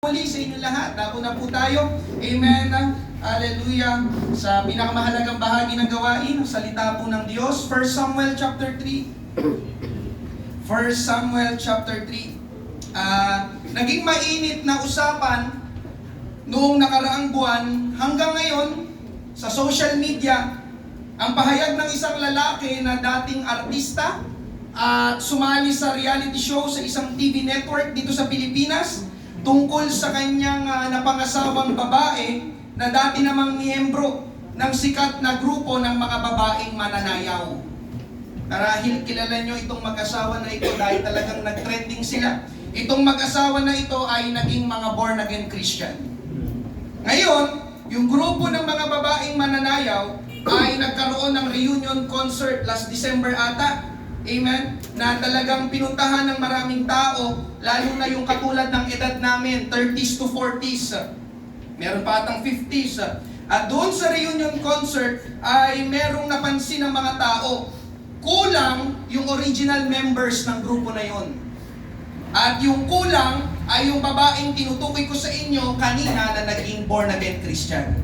Muli sa inyo lahat, dako na po tayo. Amen. Hallelujah. Sa pinakamahalagang bahagi ng gawain, salita po ng Diyos. 1 Samuel chapter 3. 1 Samuel chapter 3. Naging mainit na usapan noong nakaraang buwan hanggang ngayon sa social media ang pahayag ng isang lalaki na dating artista at sumali sa reality show sa isang TV network dito sa Pilipinas tungkol sa kanyang napangasawang babae na dati namang miyembro ng sikat na grupo ng mga babaeng mananayaw. Marahil kilala nyo itong mag-asawa na ito dahil talagang nag-trending sila. Itong mag-asawa na ito ay naging mga born-again Christian. Ngayon, yung grupo ng mga babaeng mananayaw ay nagkaroon ng reunion concert last December ata. Amen? Na talagang pinuntahan ng maraming tao, lalo na yung katulad ng edad namin, 30s to 40s. Meron pa atang 50s. At doon sa reunion concert ay merong napansin ng mga tao, kulang yung original members ng grupo na yon. At yung kulang ay yung babaeng tinutukoy ko sa inyo kanina na naging born-again Christian.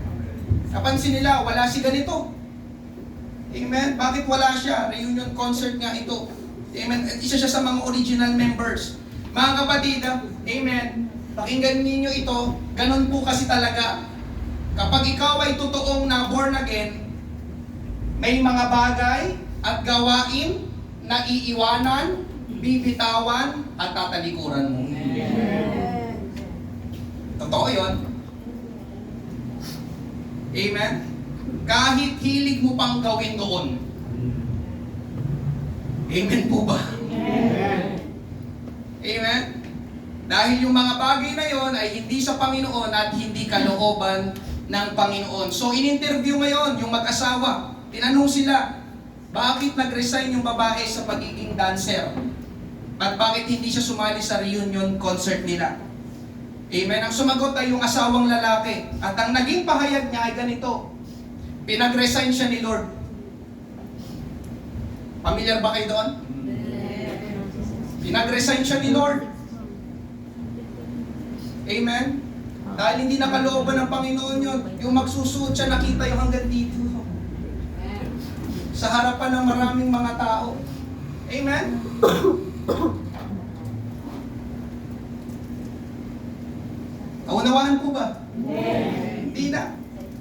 Napansin nila, wala si ganito. Amen? Bakit wala siya? Reunion concert nga ito. Amen? At isa siya sa mga original members. Mga kapatid, amen? Pakinggan ninyo ito. Ganon po kasi talaga. Kapag ikaw ay totoong na born again, may mga bagay at gawain na iiwanan, bibitawan, at tatalikuran mo. Totoo yun. Amen? Kahit hilig mo pang gawin doon. Amen po ba? Amen? Dahil yung mga bagay na yon ay hindi sa Panginoon at hindi kalooban ng Panginoon. So in-interview ngayon yung mag-asawa. Tinanong sila, bakit nag-resign yung babae sa pagiging dancer? At bakit hindi siya sumali sa reunion concert nila? Amen? Ang sumagot ay yung asawang lalaki. At ang naging pahayag niya ay ganito, pinag-resign siya ni Lord. Familiar ba kayo doon? Pinag-resign siya ni Lord. Amen? Dahil hindi nakalooban ng Panginoon yun. Yung magsusuot siya, nakita yung hanggang dito. Sa harapan ng maraming mga tao. Amen? Naunawaan po ba? Hindi na.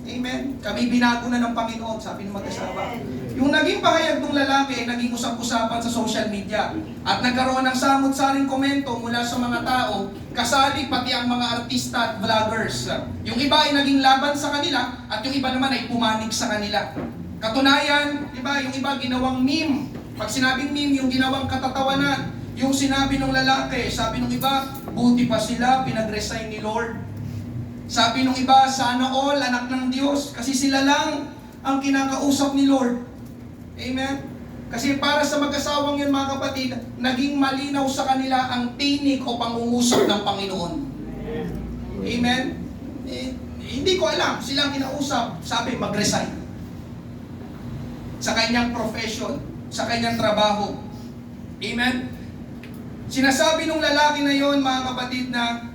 Amen? Kami binago na ng Panginoon, sabi ng mag-asawa. Yung naging pahayag ng lalaki, naging usap-usapan sa social media. At nagkaroon ng samot-saring komento mula sa mga tao, kasali pati ang mga artista at vloggers. Yung iba ay naging laban sa kanila, at yung iba naman ay pumanig sa kanila. Katunayan, diba, yung iba ginawang meme. Pag sinabing meme, yung ginawang katatawanan. Yung sinabi ng lalaki, sabi ng iba, buti pa sila, pinag-resign ni Lord. Sabi nung iba, sana all, anak ng Diyos, kasi sila lang ang kinakausap ni Lord. Amen? Kasi para sa mag-asawang yun, mga kapatid, naging malinaw sa kanila ang tinig o pangungusap ng Panginoon. Amen? Hindi ko alam, silang kinausap, sabi, mag-resign. Sa kanyang profession, sa kanyang trabaho. Amen? Sinasabi nung lalaki na yon, mga kapatid, na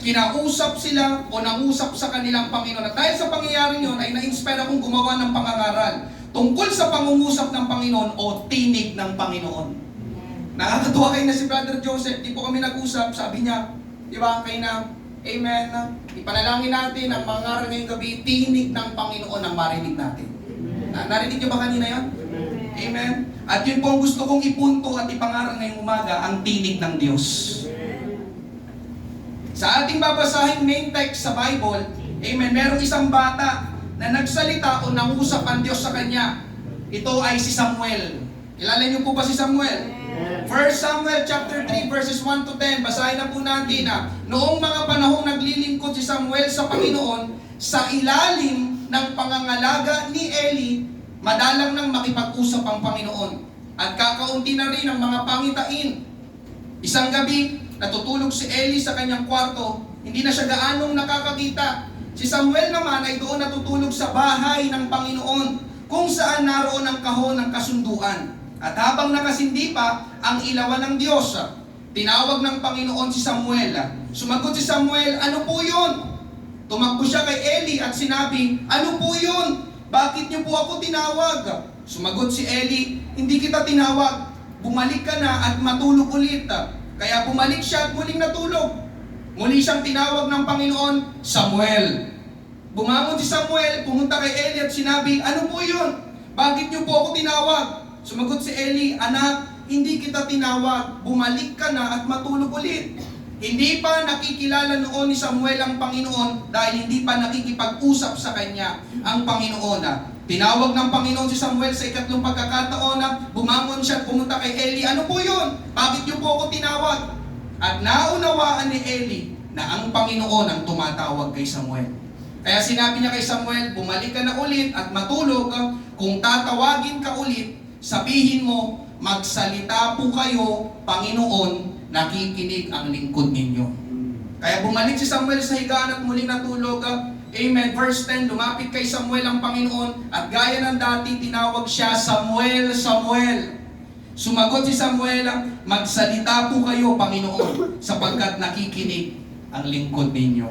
kinausap sila o nangusap sa kanilang Panginoon. At dahil sa pangyayaring yun, ay na-inspire akong gumawa ng pangangaral tungkol sa pangungusap ng Panginoon o tinig ng Panginoon. Nakakatuwa kayo na si Brother Joseph, di po kami nag-usap, sabi niya, di ba, kayo na, amen, ipanalangin natin ang mangaral ngayong gabi, tinig ng Panginoon ang marinig natin. Narinig niyo ba kanina yun? Amen. At yun po ang gusto kong ipunto at ipangaral ngayong umaga, ang tinig ng Diyos. Sa ating babasahing main text sa Bible, amen, merong isang bata na nagsalita o nangusap ang Diyos sa kanya. Ito ay si Samuel. Kilala niyo po ba si Samuel? 1 Samuel chapter 3 verses 1 to 10. Basahin na po natin na noong mga panahong naglilingkod si Samuel sa Panginoon, sa ilalim ng pangangalaga ni Eli, madalang nang makipag-usap ang Panginoon. At kakaunti na rin ang mga pangitain. Isang gabi, natutulog si Eli sa kanyang kwarto, hindi na siya gaanong nakakakita. Si Samuel naman ay doon natutulog sa bahay ng Panginoon, kung saan naroon ang kahon ng kasunduan. At habang nakasindi pa ang ilawan ng Diyos, Tinawag ng Panginoon si Samuel. Sumagot si Samuel, ano po yun? Tumakbo siya kay Eli at sinabi, ano po yun? Bakit niyo po ako tinawag? Sumagot si Eli, hindi kita tinawag. Bumalik ka na at matulog ulit. Kaya bumalik siya at muling natulog. Muli siyang tinawag ng Panginoon, Samuel. Bumangon si Samuel, pumunta kay Eli at sinabi, ano po yun? Bakit niyo po ako tinawag? Sumagot si Eli, anak, hindi kita tinawag. Bumalik ka na at matulog ulit. Hindi pa nakikilala noon ni Samuel ang Panginoon dahil hindi pa nakikipag-usap sa kanya ang Panginoon. Tinawag ng Panginoon si Samuel sa ikatlong pagkakataon na bumangon siya at pumunta kay Eli. Ano po yun? Bakit niyo po ako tinawag? At naunawaan ni Eli na ang Panginoon ang tumatawag kay Samuel. Kaya sinabi niya kay Samuel, bumalik ka na ulit at matulog. Kung tatawagin ka ulit, sabihin mo, magsalita po kayo, Panginoon, nakikinig ang lingkod ninyo. Kaya bumalik si Samuel sa higaan at muling natulog. Amen. Verse 10, lumapit kay Samuel ang Panginoon at gaya ng dati, tinawag siya, Samuel, Samuel. Sumagot si Samuel, magsalita po kayo, Panginoon, sapagkat nakikinig ang lingkod ninyo.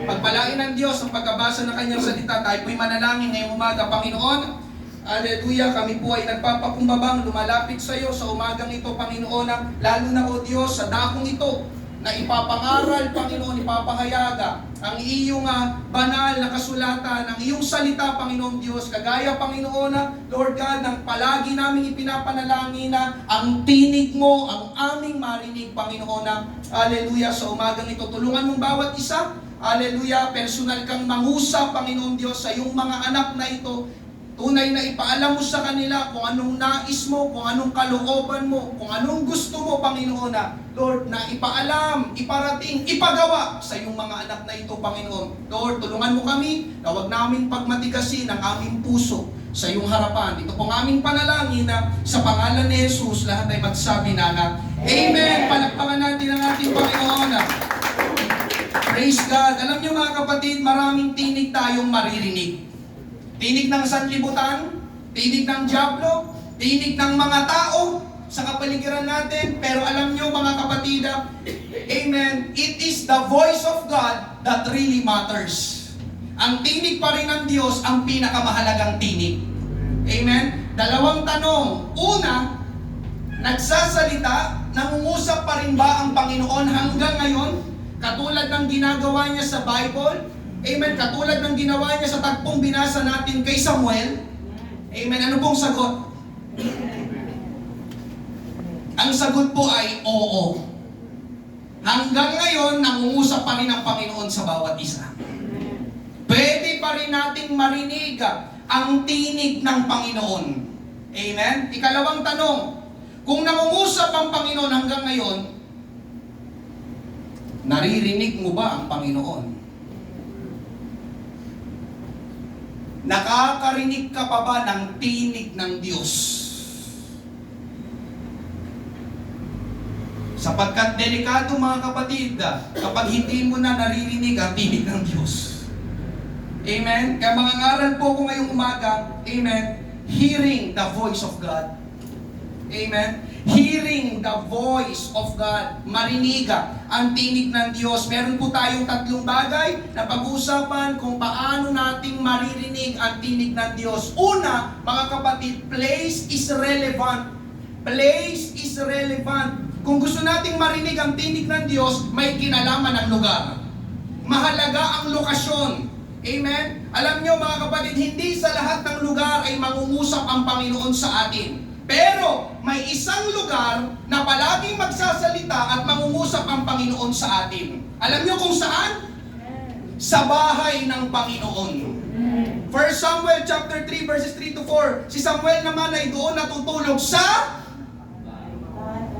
Pagpalain ng Diyos ang pagkabasa ng kanyang salita. Tayo po'y manalangin ngayong umaga, Panginoon. Hallelujah, kami po ay nagpapakumbabang lumalapit sa iyo sa umagang ito, Panginoon. Lalo na, O Diyos, sa dakong ito na ipapangaral, Panginoon, ipapahayaga ang iyong banal na kasulatan, ang iyong salita, Panginoon Diyos. Kagaya, Panginoon, Lord God, ng palagi namin ipinapanalangin na ang tinig mo, ang aming marinig, Panginoon. Hallelujah, sa umagang ito. Tulungan mong bawat isa. Hallelujah, personal kang mangusap, Panginoon Diyos, sa iyong mga anak na ito. Tunay na ipaalam mo sa kanila kung anong nais mo, kung anong kalooban mo, kung anong gusto mo, Panginoon, Lord, na ipaalam, iparating, ipagawa sa iyong mga anak na ito, Panginoon. Lord, tulungan mo kami na huwag namin pagmatigasin ang aming puso sa iyong harapan. Ito pong aming panalangin na sa pangalan ni Jesus, lahat ay magsabi na Amen! Palakpakan natin ang ating Panginoon. Praise God! Alam niyo mga kapatid, maraming tinig tayong maririnig. Tinig ng sanlibutan, tinig ng dyablo, tinig ng mga tao sa kapaligiran natin. Pero alam niyo mga kapatid, amen, it is the voice of God that really matters. Ang tinig pa rin ng Diyos ang pinakamahalagang tinig. Amen? Dalawang tanong. Una, nagsasalita, nangungusap pa rin ba ang Panginoon hanggang ngayon? Katulad ng ginagawa niya sa Bible? Amen. Katulad ng ginawa niya sa tagpong binasa natin kay Samuel. Amen. Ano pong sagot? Ang sagot po ay oo. Hanggang ngayon, nangungusap pa rin ang Panginoon sa bawat isa. Pwede pa rin nating marinig ang tinig ng Panginoon. Amen. Ikalawang tanong, kung nangungusap ang Panginoon hanggang ngayon, naririnig mo ba ang Panginoon? Nakakarinig ka pa ba ng tinig ng Diyos? Sapagkat delikado mga kapatid, kapag hindi mo na naririnig ang tinig ng Diyos. Amen? Kaya mga ngaral po ko ngayong umaga, amen, hearing the voice of God. Amen? Hearing the voice of God. Marinig ang tinig ng Diyos. Meron po tayong tatlong bagay na pag-uusapan kung paano nating maririnig ang tinig ng Diyos. Una, mga kapatid, place is relevant. Place is relevant. Kung gusto nating marinig ang tinig ng Diyos, may kinalaman ang lugar. Mahalaga ang lokasyon. Amen? Alam nyo mga kapatid, hindi sa lahat ng lugar ay mangungusap ang Panginoon sa atin. Pero may isang lugar na palaging magsasalita at mangungusap ang Panginoon sa atin. Alam niyo kung saan? Sa bahay ng Panginoon. 1 Samuel chapter 3 verses 3 to 4. Si Samuel naman ay doon natutulog sa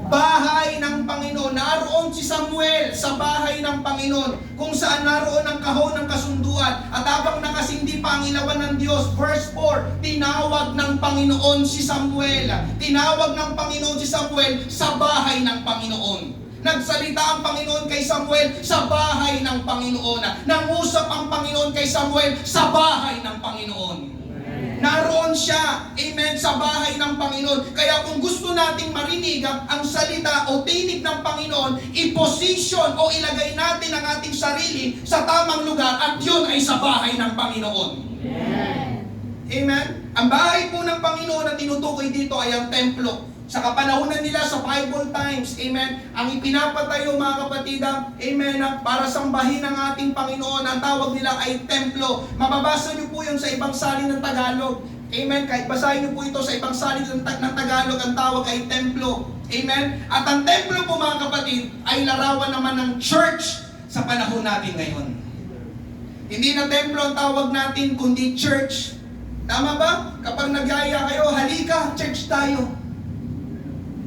bahay ng Panginoon. Naroon si Samuel sa bahay ng Panginoon, kung saan naroon ang kahon ng kasunduan. At habang nakasindi pa ang ilawan ng Diyos, verse 4, tinawag ng Panginoon si Samuel. Tinawag ng Panginoon si Samuel sa bahay ng Panginoon. Nagsalita ang Panginoon kay Samuel sa bahay ng Panginoon. Nangusap ang Panginoon kay Samuel sa bahay ng Panginoon. Naroon siya, amen, sa bahay ng Panginoon. Kaya kung gusto nating marinig ang salita o tinig ng Panginoon, i-position o ilagay natin ang ating sarili sa tamang lugar at yun ay sa bahay ng Panginoon. Amen? Ang bahay po ng Panginoon na tinutukoy dito ay ang templo. Sa kapanahunan nila sa Bible times, amen, ang ipinapatayo mga kapatid, amen, para sambahin ang ating Panginoon, ang tawag nila ay templo. Mababasa niyo po yun sa ibang salin ng Tagalog. Amen, kahit basahin niyo po ito sa ibang salin ng Tagalog, ang tawag ay templo. Amen, at ang templo po mga kapatid ay larawan naman ng church sa panahon natin ngayon. Hindi na templo ang tawag natin, kundi church. Tama ba? Kapag nagyaya kayo, halika, church tayo.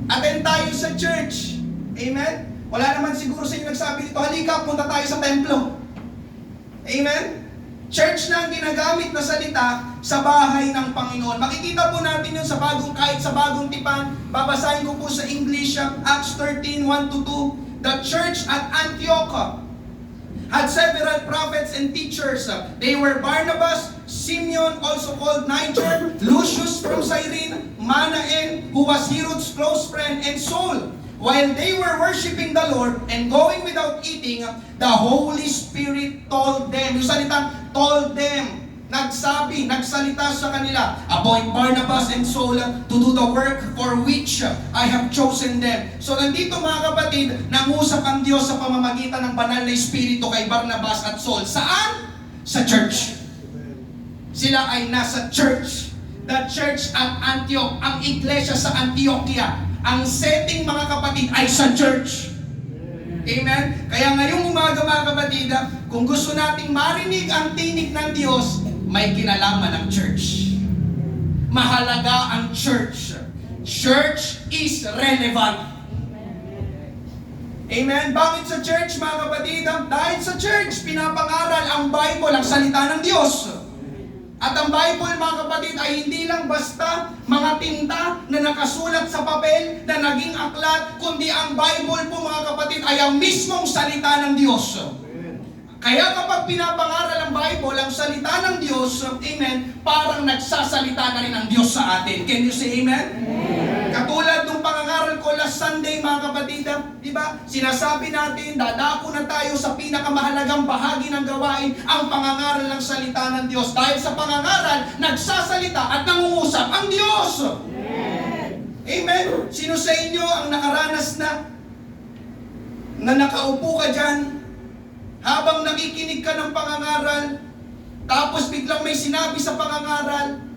Attend tayo sa church. Amen? Wala naman siguro sa inyo nagsabi dito, halika, punta tayo sa templo. Amen? Church na ang ginagamit na salita sa bahay ng Panginoon. Makikita po natin yun sa kahit sa bagong tipan. Babasahin ko po sa English, Acts 13:1-2. The church at Antioch had several prophets and teachers. They were Barnabas, Simeon, also called Niger, Lucius from Cyrene, Manaen, who was Herod's close friend, and Saul. While they were worshiping the Lord and going without eating, the Holy Spirit told them, yung salitang told them, nagsalita sa kanila, appoint Barnabas and Saul to do the work for which I have chosen them. So nandito mga kapatid, nangusap ang Diyos sa pamamagitan ng banal na Espiritu kay Barnabas at Saul. Saan? Sa church. Sila ay nasa church. The church at Antioch, ang iglesia sa Antioquia. Ang setting mga kapatid ay sa church. Amen? Kaya ngayong umaga mga kapatid, kung gusto nating marinig ang tinig ng Diyos, may kinalaman ang church. Mahalaga ang church. Church is relevant. Amen? Bakit sa church mga kapatid? Dahil sa church, pinapangaral ang Bible, ang salita ng Diyos. At ang Bible mga kapatid ay hindi lang basta mga tinta na nakasulat sa papel na naging aklat, kundi ang Bible po mga kapatid ay ang mismong salita ng Diyos. Kaya kapag pinapangaral ang Bible, ang salita ng Diyos, amen, parang nagsasalita na rin ang Diyos sa atin. Can you say amen? Katulad nung pangangaral ko last Sunday mga kapatid, di ba? Sinasabi natin, dadako na tayo sa pinakamahalagang bahagi ng gawain, ang pangangaral ng salita ng Diyos. Dahil sa pangangaral, nagsasalita at nangungusap ang Diyos. Amen? Sino sa inyo ang nakaranas na nakaupo ka dyan, habang nakikinig ka ng pangangaral, tapos biglang may sinabi sa pangangaral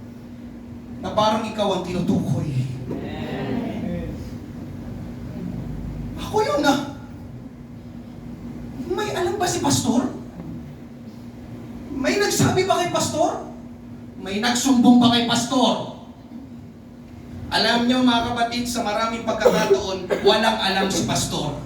na parang ikaw ang tinutukoy. Ako yun ah. May alam ba si pastor? May nagsabi ba kay pastor? May nagsumbong ba kay pastor? Alam nyo mga kapatid, sa maraming pagkakataon, walang alam si pastor.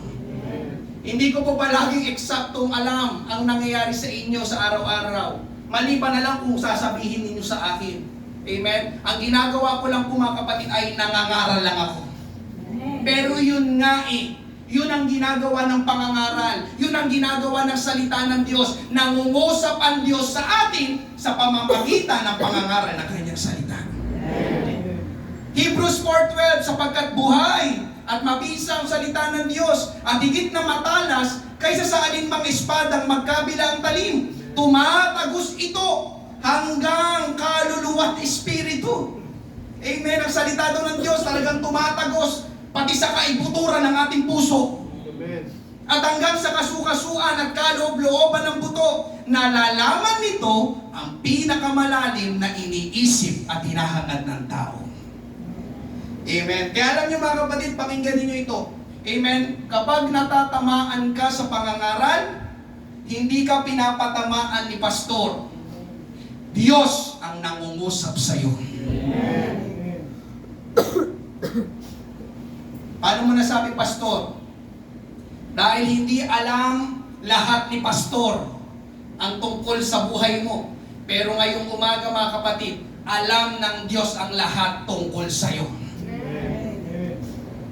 Hindi ko po palaging eksaktong alam ang nangyayari sa inyo sa araw-araw. Maliban na lang kung sasabihin ninyo sa akin. Amen? Ang ginagawa ko lang po mga kapatid ay nangangaral lang ako. Pero yun nga yun ang ginagawa ng pangangaral. Yun ang ginagawa ng salita ng Diyos. Nangungusap ang Diyos sa atin sa pamamagitan ng pangangaral ng kanyang salita. Hebrews 4:12, sapagkat buhay at mabisa ang salita ng Diyos at higit na matalas kaysa sa alinmang espadang magkabilang talim. Tumatagos ito hanggang kaluluwa at espiritu. Amen. Ang salita daw ng Diyos talagang tumatagos pati sa kaibuturan ng ating puso. Amen. At hanggang sa kasukasuan at kaloob-looban ng buto, nalalaman nito ang pinakamalalim na iniisip at hinahangad ng tao. Amen. Kaya alam niyo mga kapatid, pakinggan niyo ito. Amen. Kapag natatamaan ka sa pangangaral, hindi ka pinapatamaan ni pastor. Diyos ang nangungusap sa iyo. Paano mo nasabi pastor? Dahil hindi alam lahat ni pastor ang tungkol sa buhay mo. Pero ngayong umaga mga kapatid, alam ng Diyos ang lahat tungkol sa iyo.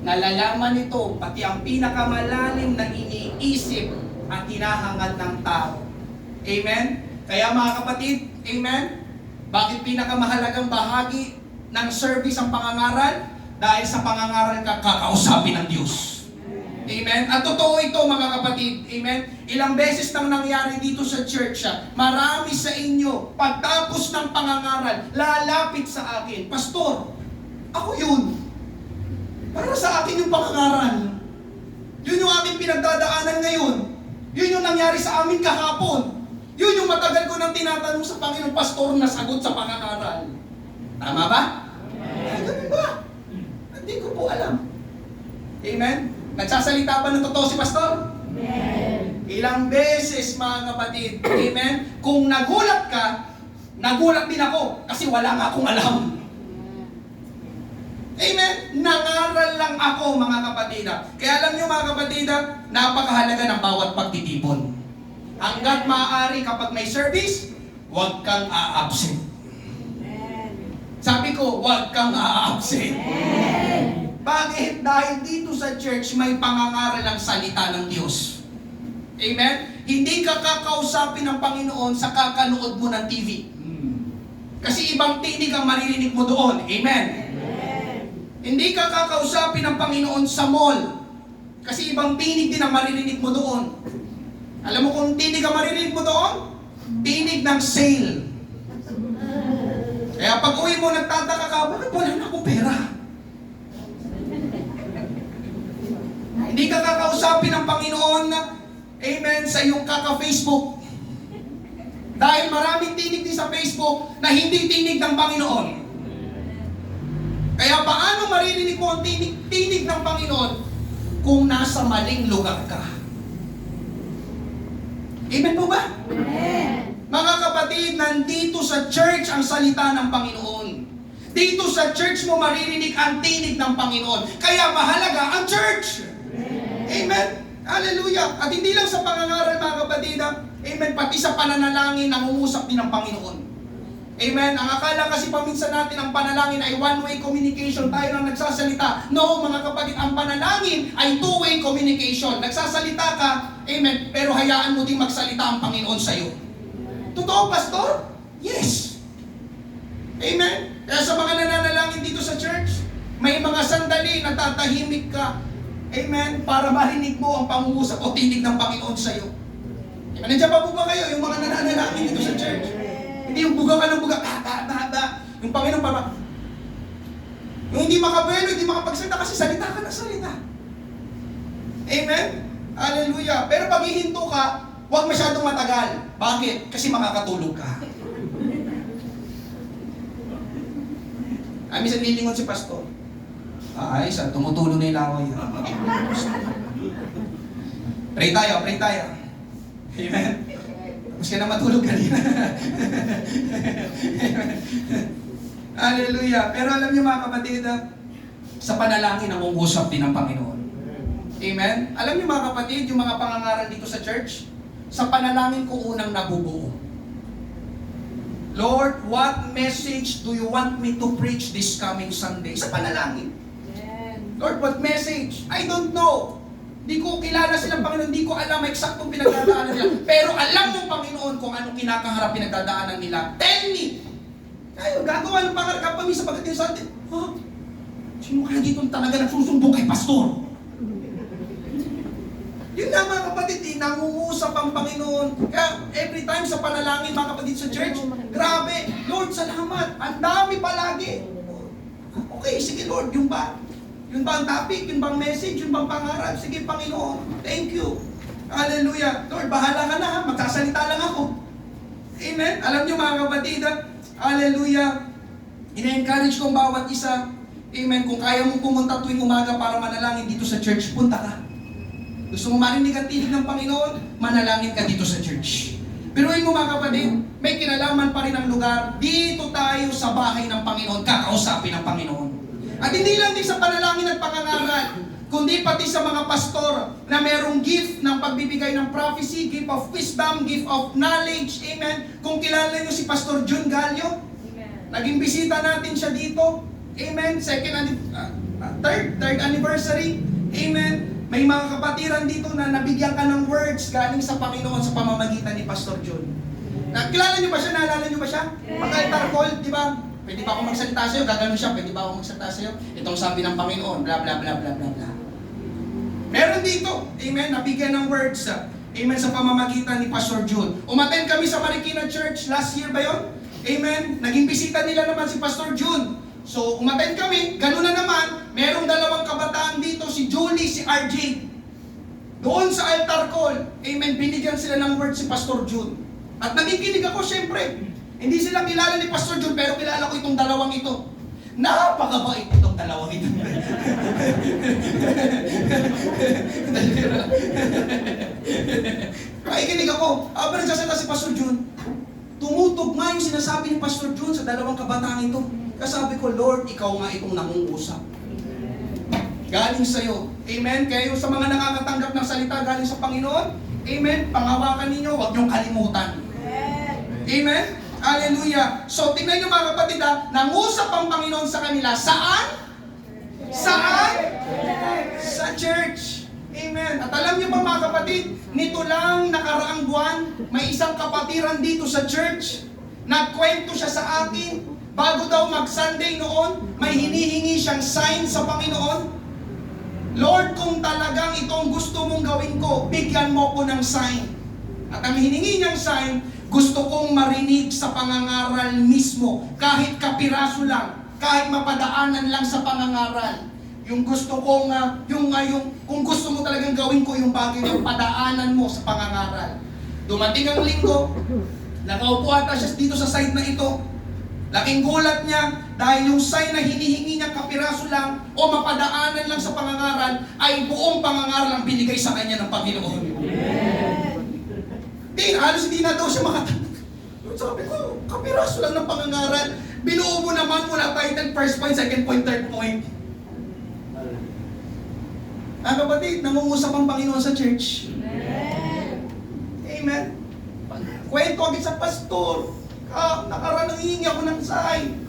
Nalalaman nito pati ang pinakamalalim na iniisip at hinahangad ng tao. Amen? Kaya mga kapatid, amen? Bakit pinakamahalagang bahagi ng service ang pangangaral? Dahil sa pangangaral ka, kakausapin ng Diyos. Amen? At totoo ito mga kapatid. Amen? Ilang beses nang nangyari dito sa church marami sa inyo, pagtapos ng pangangaral, lalapit sa akin, Pastor, ako yun. Para sa akin yung pangangaral. Yun yung aking pinagdadaanan ngayon. Yun yung nangyari sa amin kahapon. Yun yung matagal ko nang tinatanong sa Panginoon, Pastor, na sagot sa pangangaral. Tama ba? Ay, ganun ba? Hindi ko po alam. Amen? Nagsasalita ba ng totoo si Pastor? Amen. Ilang beses mga kapatid, amen? Kung nagulat ka, nagulat din ako kasi wala nga akong alam. Amen? Nangaral lang ako mga kapatid. Kaya alam nyo mga kapatid, napakahalaga ng bawat pagtitipon. Hanggat maaari kapag may service, huwag kang a-absent. Sabi ko, huwag kang a-absent. Bakit? Dahil dito sa church may pangangaral ang salita ng Diyos. Amen? Hindi ka kakausapin ng Panginoon sa kakanood mo ng TV. Kasi ibang tinig ang maririnig mo doon. Amen? Hindi ka kakausapin ng Panginoon sa mall. Kasi ibang tinig din ang maririnig mo doon. Alam mo kung tinig ang maririnig mo doon? Tinig ng sale. Kaya pag uwi mo, nagtataka ka, bakit wala na akong pera? Hindi ka kakausapin ng Panginoon, amen, sa iyong kaka-Facebook. Dahil maraming tinig din sa Facebook na hindi tinig ng Panginoon. Kaya paano maririnig mo ang tinig ng Panginoon kung nasa maling lugar ka? Amen po ba? Amen. Mga kapatid, nandito sa church ang salita ng Panginoon. Dito sa church mo maririnig ang tinig ng Panginoon. Kaya mahalaga ang church. Amen. Hallelujah. At hindi lang sa pangangaral mga kapatid, amen, pati sa pananalangin nangungusap din ng Panginoon. Amen. Ang akala kasi paminsan natin ang panalangin ay one-way communication. Tayo lang nagsasalita. No, mga kapatid, ang panalangin ay two-way communication. Nagsasalita ka, amen, pero hayaan mo din magsalita ang Panginoon sa iyo. Totoo, Pastor? Yes. Amen. Kaya sa mga nananalangin dito sa church, may mga sandali na tatahimik ka. Amen. Para marinig mo ang pangungusap o tinig ng Panginoon sa iyo. Nandiyan pa po ba kayo, yung mga nananalangin dito sa church? Hindi yung buga ka ng buga, yung Panginoon para, yung hindi makabuelo, hindi makapagsalita kasi salita ka ng salita. Amen? Hallelujah. Pero pag hihinto ka, huwag masyadong matagal. Bakit? Kasi makakatulog ka. Minsan nilingon si Pastor. Ayos, tumutulo na yung laway. Pray tayo, pray tayo. Amen? Tapos ka na matulog kanina. Hallelujah. Pero alam niyo mga kapatid, sa panalangin ang uusap din ng Panginoon. Amen? Alam niyo mga kapatid, yung mga pangangaral dito sa church, sa panalangin ko unang nabubuo. Lord, what message do you want me to preach this coming Sunday? Sa panalangin. Lord, what message? I don't know. Di ko kilala silang Panginoon, di ko alam eksaktong pinagdadaanan nila. Pero alam mo, Panginoon, kung anong kinakaharap pinagdadaanan nila. Tell me! Kaya gagawa ng pangarap ka pa sa pagdating sa atin. Sino kaya dito talaga nagsusumbong kay Pastor? Yun nga mga kapatid, nangungusap ang Panginoon. Kaya every time sa panalangin mga kapatid sa church, grabe, Lord, salamat. Ang dami palagi. Okay, sige Lord, yung ba? Yun ba ang topic? Yun ba ang message? Yun ba ang pangarap? Sige, Panginoon. Thank you. Hallelujah. Lord, bahala ka na ha. Magsasalita lang ako. Amen? Alam niyo mga kapatid, hallelujah. Ina-encourage ko ang bawat isa. Amen? Kung kaya mong pumunta tuwing umaga para manalangin dito sa church, punta ka. Gusto mo marinig ang tinig ng Panginoon? Manalangin ka dito sa church. Pero yun mo mga kapatid, may kinalaman pa rin ang lugar. Dito tayo sa bahay ng Panginoon, kakausapin ng Panginoon. At hindi lang din sa panalangin at pangangaral, kundi pati sa mga pastor na merong gift ng pagbibigay ng prophecy, gift of wisdom, gift of knowledge. Amen. Kung kilala nyo si Pastor Jun Gallo, naging bisita natin siya dito. Amen. Third anniversary. Amen. May mga kapatiran dito na nabigyan ka ng words galing sa Panginoon sa pamamagitan ni Pastor Jun. Nakilala niyo ba siya? Naalala niyo ba siya? Pag-altar call, di ba? Pwede ba ako magsalita sa'yo? Gaganon siya. Pwede ba ako magsalita sa'yo? Itong sabi ng Panginoon, bla bla bla bla bla bla. Meron dito, amen, nabigyan ng words, amen, sa pamamagitan ni Pastor June. Umattend kami sa Marikina Church last year ba yun? Amen, naging bisita nila naman si Pastor June. So, umattend kami, gano'n na naman, merong dalawang kabataan dito, si Julie, si RJ. Doon sa altar call, amen, binigyan sila ng word si Pastor June. At nakikinig ako, syempre. Hindi sila kilala ni Pastor June, pero kilala ko itong dalawang ito. Napakabait itong dalawang ito. Nakikinig ako, habang nagsasalita si Pastor June, tumutugma yung sinasabi ni Pastor June sa dalawang kabataan ito. Kasabi ko, Lord, ikaw nga itong nangungusap. Galing sa'yo. Amen? Kaya yung sa mga nakakatanggap ng salita galing sa Panginoon, amen? Panghawakan ninyo, huwag niyong kalimutan. Amen? Hallelujah. So, tingnan niyo mga kapatid, nangusap ang Panginoon sa kanila. Saan? Saan? Sa church. Amen. At alam niyo ba mga kapatid, nito lang nakaraang buwan, may isang kapatiran dito sa church. Nagkwento siya sa akin. Bago daw mag-Sunday noon, may hinihingi siyang sign sa Panginoon. Lord, kung talagang itong gusto mong gawin ko, bigyan mo ko ng sign. At ang hiningi niyang sign, gusto kong marinig sa pangangaral mismo, kahit kapiraso lang, kahit mapadaanan lang sa pangangaral. Yung gusto kong, kung gusto mo talagang gawin ko yung bagay yung padaanan mo sa pangangaral. Dumating ang linggo, nakaupo ata siya dito sa side na ito. Laking gulat niya dahil yung sign na hinihingi niya kapiraso lang o mapadaanan lang sa pangangaral ay buong pangangaral ang binigay sa kanya ng Panginoon. Halos hindi na daw siya makatanggap. Sabi ko, kapiraso lang ng pangangaral. Binuo mo naman mula title, first point, second point, third point. Ang kapatid, nangungusap ang Panginoon sa church. Amen. Kwento agad sa pastor. Nakaraan nangihingi ako ng sign.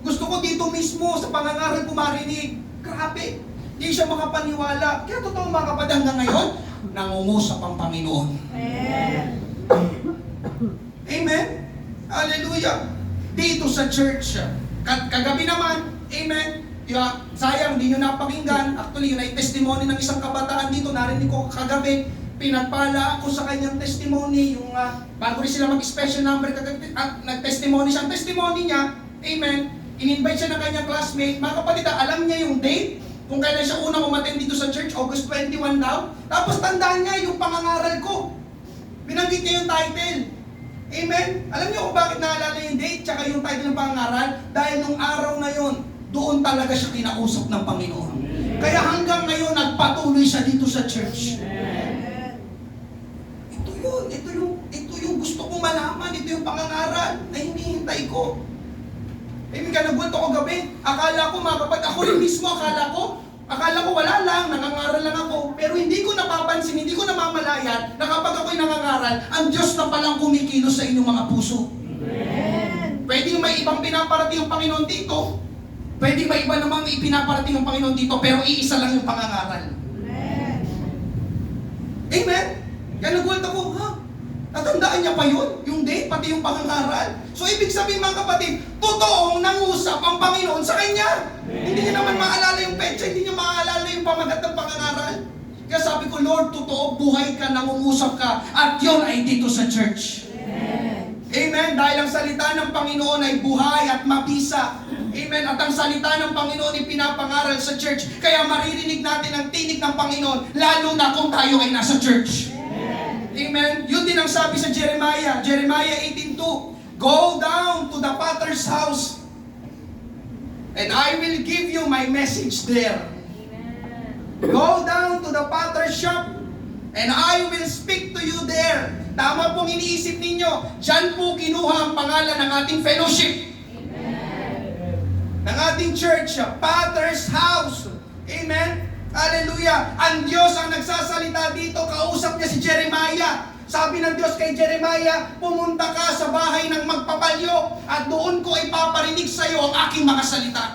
Gusto ko dito mismo sa pangangaral ko marinig. Grabe. Hindi siya makapaniwala. Kaya totoo mga kapatid, hanggang ngayon, nangungusap ang Panginoon. Amen? Hallelujah. Dito sa church, kagabi naman, amen, sayang, hindi nyo napakinggan. Actually, yun ay testimony ng isang kabataan dito. Narinig ko kagabi, pinagpala ako sa kanyang testimony. Yung bago rin sila mag-special number, nag-testimony siya. Ang testimony niya, amen, in-invite siya ng kanyang classmate. Mga kapatid, alam niya yung date, kung kailan siya unang umattend dito sa church, August 21 daw. Tapos tandaan niya yung pangangaral ko. Binanggit niya yung title. Amen? Alam niyo kung bakit naalala yung date tsaka yung title ng pangangaral? Dahil nung araw na yon, doon talaga siya kinausap ng Panginoon. Kaya hanggang ngayon, nagpatuloy siya dito sa church. Ito yung gusto kong malaman. Ito yung pangangaral na hinihintay ko. Amen ka, nagwento ko gabi. Akala ko mga kapatid, ako rin mismo, akala ko wala lang, nangangaral lang ako. Pero hindi ko napapansin, hindi ko namamalayan na kapag ako'y nangangaral, ang Diyos na palang kumikilos sa inyong mga puso. Amen. Pwede may ibang pinaparating ang Panginoon dito. Pwede may iba namang ipinaparating ang Panginoon dito, pero iisa lang yung pangangaral. Amen. Amen? Kaya nagwento ko, natandaan niya pa yun? Yung date, pati yung pangangaral. So, ibig sabihin mga kapatid, totoong nangusap ang Panginoon sa kanya. Hindi niya naman maalala yung petsa, hindi niya maalala yung pamagat ng pangangaral. Kaya sabi ko, Lord, totoo, buhay ka, nangungusap ka, at yun ay dito sa church. Amen. Dahil ang salita ng Panginoon ay buhay at mabisa. Amen. At ang salita ng Panginoon ay pinapangaral sa church. Kaya maririnig natin ang tinig ng Panginoon, lalo na kung tayo ay nasa church. Amen. Yun din ang sabi sa Jeremiah 18:2. Go down to the potter's house and I will give you my message there. Go down to the potter's shop and I will speak to you there. Tama pong iniisip ninyo, dyan po kinuha ang pangalan ng ating fellowship. Ng ating church, Potter's House. Amen. Hallelujah. Ang Diyos ang nagsasalita dito, kausap niya si Jeremiah. Sabi ng Diyos kay Jeremiah, pumunta ka sa bahay ng magpapalyo at doon ko ipaparinig sa iyo ang aking mga salita.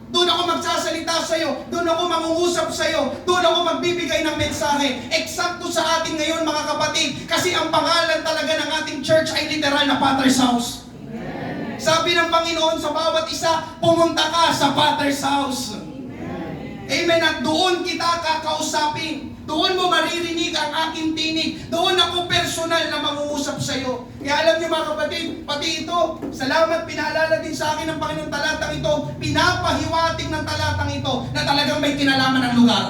Doon ako magsasalita sa iyo, doon ako mangungusap sa iyo, doon ako magbibigay ng mensahe. Eksakto sa atin ngayon mga kapatid, kasi ang pangalan talaga ng ating church ay literal literal na Father's house. Sabi ng Panginoon sa bawat isa, pumunta ka sa Father's house. Amen. At doon kita kakausapin. Doon mo maririnig ang aking tinig. Doon ako personal na mangungusap sa iyo. Kaya alam niyo mga kapatid, pati ito, salamat pinaalala din sa akin ng Panginoon talatang ito, pinapahiwatig ng talatang ito na talagang may kinalaman ng lugar.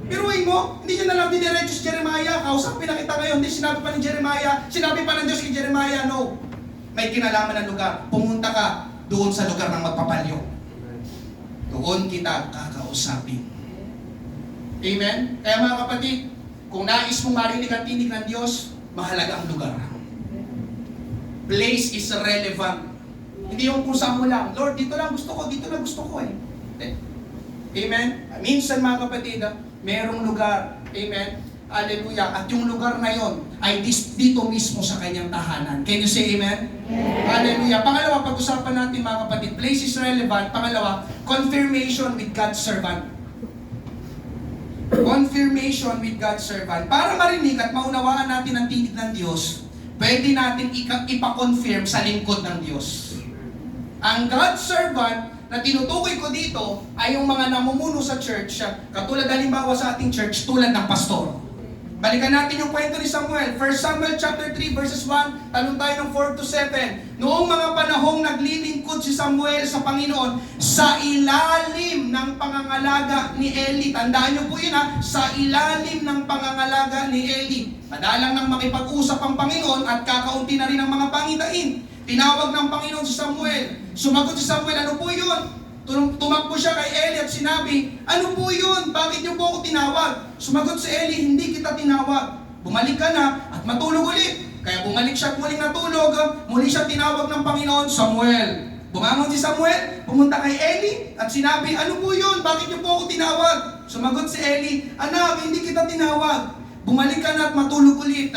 Piruin mo, hindi nyo na lang diniretso si Jeremiah, kausapin na kita ngayon, hindi sinabi pa ni Jeremiah, sinabi pa ng Diyos kay Jeremiah, no. May kinalaman ng lugar. Pumunta ka doon sa lugar ng magpapalyo. Doon kita kakausapin. Amen? Kaya mga kapatid, kung nais mong marinig ang tinig ng Diyos, mahalaga ang lugar. Place is relevant. Hindi yung kung saan mo lang, Lord, dito lang gusto ko eh. Amen? Minsan mga kapatid, merong lugar. Amen? Hallelujah. At yung lugar na yon ay dito mismo sa kanyang tahanan. Can you say amen? Yeah. Hallelujah. Pangalawa, pag-usapan natin mga kapatid, place is relevant. Pangalawa, confirmation with God's servant. Confirmation with God's servant. Para marinig at maunawaan natin ang tinig ng Diyos, pwede natin ipa-confirm sa lingkod ng Diyos. Ang God's servant na tinutukoy ko dito ay yung mga namumuno sa church, katulad halimbawa sa ating church, tulad ng pastor. Balikan natin yung kwento ni Samuel. 1 Samuel chapter 3 verses 1, talon tayo ng 4 to 7. Noong mga panahong naglilingkod si Samuel sa Panginoon, sa ilalim ng pangangalaga ni Eli. Tandaan niyo po yun sa ilalim ng pangangalaga ni Eli. Madalang nang makipag-usap ang Panginoon at kakaunti na rin ang mga pangitain. Tinawag ng Panginoon si Samuel. Sumagot si Samuel, ano po yun? Tumakbo siya kay Eli at sinabi, ano po yun? Bakit niyo po ako tinawag? Sumagot si Eli, hindi kita tinawag. Bumalik ka na at matulog ulit. Kaya bumalik siya at muling natulog. Muli siya tinawag ng Panginoon, Samuel. Bumangon si Samuel, pumunta kay Eli at sinabi, ano po yun? Bakit niyo po ako tinawag? Sumagot si Eli, anak, hindi kita tinawag. Bumalik ka na at matulog ulit.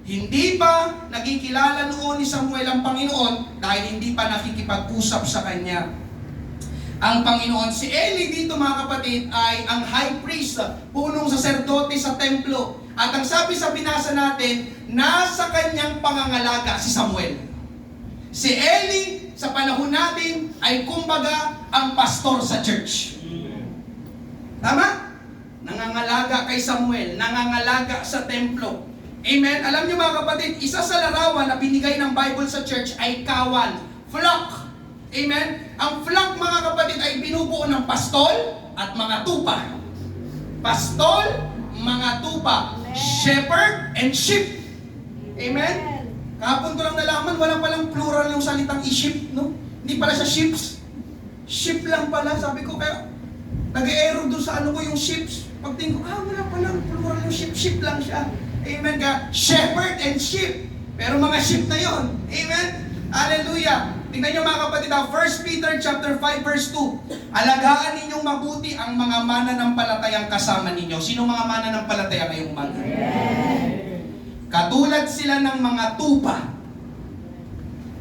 Hindi pa nakikilala noon ni Samuel ang Panginoon dahil hindi pa nakikipag-usap sa kanya ang Panginoon. Si Eli dito mga kapatid ay ang high priest, punong saserdote sa templo. At ang sabi sa binasa natin, nasa kanyang pangangalaga si Samuel. Si Eli sa panahon natin ay kumbaga ang pastor sa church. Tama? Nangangalaga kay Samuel, nangangalaga sa templo. Amen? Alam niyo mga kapatid, isa sa larawan na binigay ng Bible sa church ay kawan, flock. Amen? Ang flock mga kapatid ay binubuo ng pastol at mga tupa. Pastol, mga tupa, shepherd and sheep. Amen? Kahapon ko lang nalaman, walang palang plural yung salitang i-sheep, no? Hindi pala siya sheeps. Sheep lang pala, sabi ko, kaya nag-error doon sa ano ko yung sheeps. Pagtingin ko, wala palang plural yung sheep lang siya. Amen ka? Shepherd and sheep. Pero mga sheep na yon. Amen? Hallelujah. Tingnan niyo mga kapatid, 1 Peter chapter 5 verse 2. Alagaan ninyong mabuti ang mga mananampalatayang kasama ninyo. Sino mga mananampalataya ngayong umaga? Katulad sila ng mga tupa.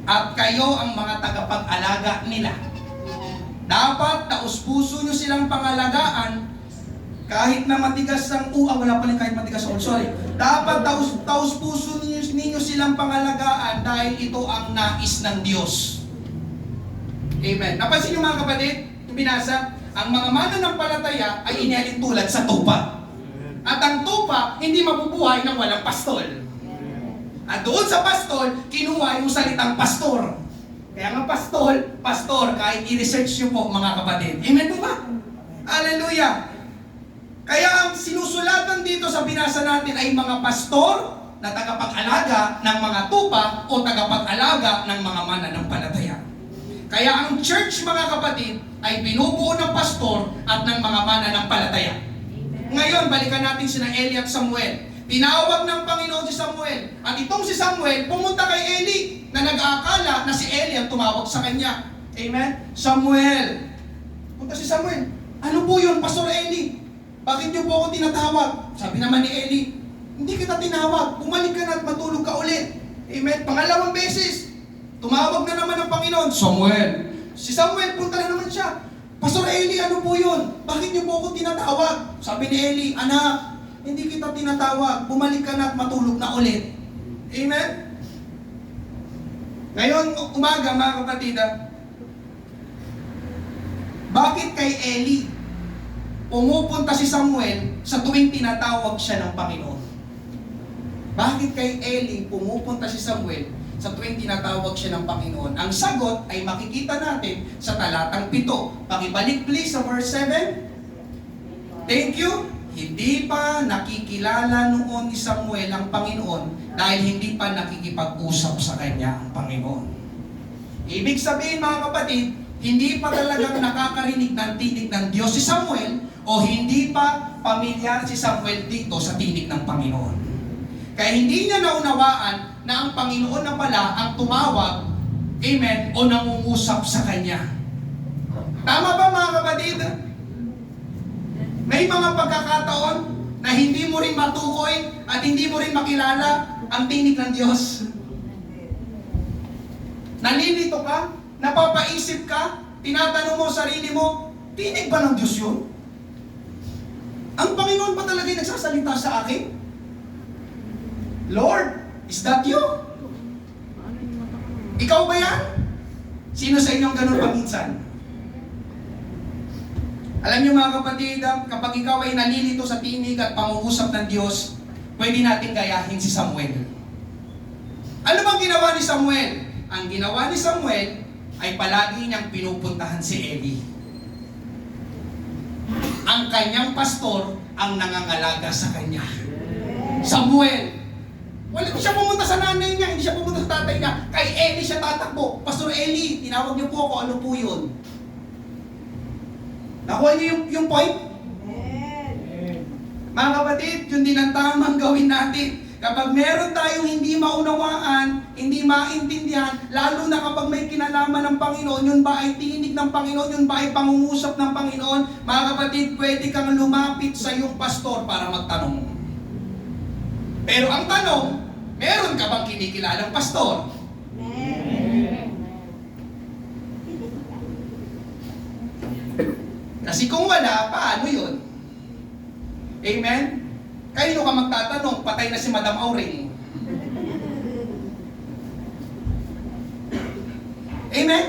At kayo ang mga tagapag-alaga nila. Dapat taus-puso nyo silang pangalagaan kahit na matigas ang wala pala kahit matigas ang sorry. Dapat taus-puso ninyo silang pangalagaan dahil ito ang nais ng Diyos. Amen. Napansin niyo mga kapatid, yung binasa, ang mga mananampalataya ay inialin tulad sa tupa. At ang tupa, hindi mabubuhay ng walang pastol. At doon sa pastol, kinuha yung salitang pastor. Kaya nga pastor, kahit i-research niyo po mga kapatid. Amen po ba? Hallelujah. Kaya ang sinusulatan dito sa binasa natin ay mga pastor na tagapag-alaga ng mga tupa o tagapag-alaga ng mga mananampalataya. Kaya ang church mga kapatid ay binubuo ng pastor at ng mga mananampalataya. Ngayon, balikan natin sina Eli at Samuel. Tinawag ng Panginoon si Samuel. At itong si Samuel pumunta kay Eli na nag-aakala na si Eli ang tumawag sa kanya. Amen? Samuel. Punta si Samuel. Ano po yun, Pastor Eli? Bakit niyo po ako tinatawag? Sabi naman ni Eli, hindi kita tinawag. Bumalik ka na at matulog ka ulit. Amen? Pangalawang beses. Tumawag na naman ang Panginoon, Samuel. Si Samuel, punta na naman siya. Pastor Eli, ano po yun? Bakit niyo po ako tinatawag? Sabi ni Eli, anak, hindi kita tinatawag. Bumalik ka na at matulog na ulit. Amen? Ngayon, umaga mga kapatid, bakit kay Eli pumupunta si Samuel sa tuwing tinatawag siya ng Panginoon? Bakit kay Eli pumupunta si Samuel sa tuwing tinatawag siya ng Panginoon? Ang sagot ay makikita natin sa talatang 7. Pakibalik please sa verse 7. Thank you. Hindi pa nakikilala noon ni Samuel ang Panginoon dahil hindi pa nakikipag-usap sa kanya ang Panginoon. Ibig sabihin mga kapatid, hindi pa talagang nakakarinig ng tinig ng Diyos si Samuel o hindi pa pamilyar si Samuel dito sa tinig ng Panginoon. Kaya hindi niya naunawaan na ang Panginoon na pala ang tumawag, amen, o nangungusap sa kanya. Tama ba mga kapatid? May mga pagkakataon na hindi mo rin matukoy at hindi mo rin makilala ang tinig ng Diyos. Nalilito ka, napapaisip ka, tinatanong mo sarili mo, tinig ba ng Diyos yun? Ang Panginoon ba talaga yung nagsasalita sa akin? Lord, is that you? Ikaw ba yan? Sino sa inyong ganun paminsan? Alam niyo mga kapatid, kapag ikaw ay nalilito sa tinig at pangungusap ng Diyos, pwede natin gayahin si Samuel. Ano bang ginawa ni Samuel? Ang ginawa ni Samuel ay palagi niyang pinupuntahan si Eli. Ang kanyang pastor ang nangangalaga sa kanya. Samuel, wala siya pumunta sa nanay niya, hindi siya pumunta sa tatay niya. Kay Eli siya tatakbo. Pastor Eli, tinawag niyo po ako, ano po yun? Nakuha niyo yung point? Mga kapatid, yun din ang tamang gawin natin. Kapag meron tayong hindi maunawaan, hindi maintindihan, lalo na kapag may kinalaman ng Panginoon, yun ba ay tinig ng Panginoon, yun ba ay pangungusap ng Panginoon, mga kapatid, pwede kang lumapit sa iyong pastor para magtanong. Pero ang tanong, meron ka bang kinikilalang pastor? Kasi kung wala, paano yun? Amen? Kayo ka magtatanong, patay na si Madam Auring. Amen?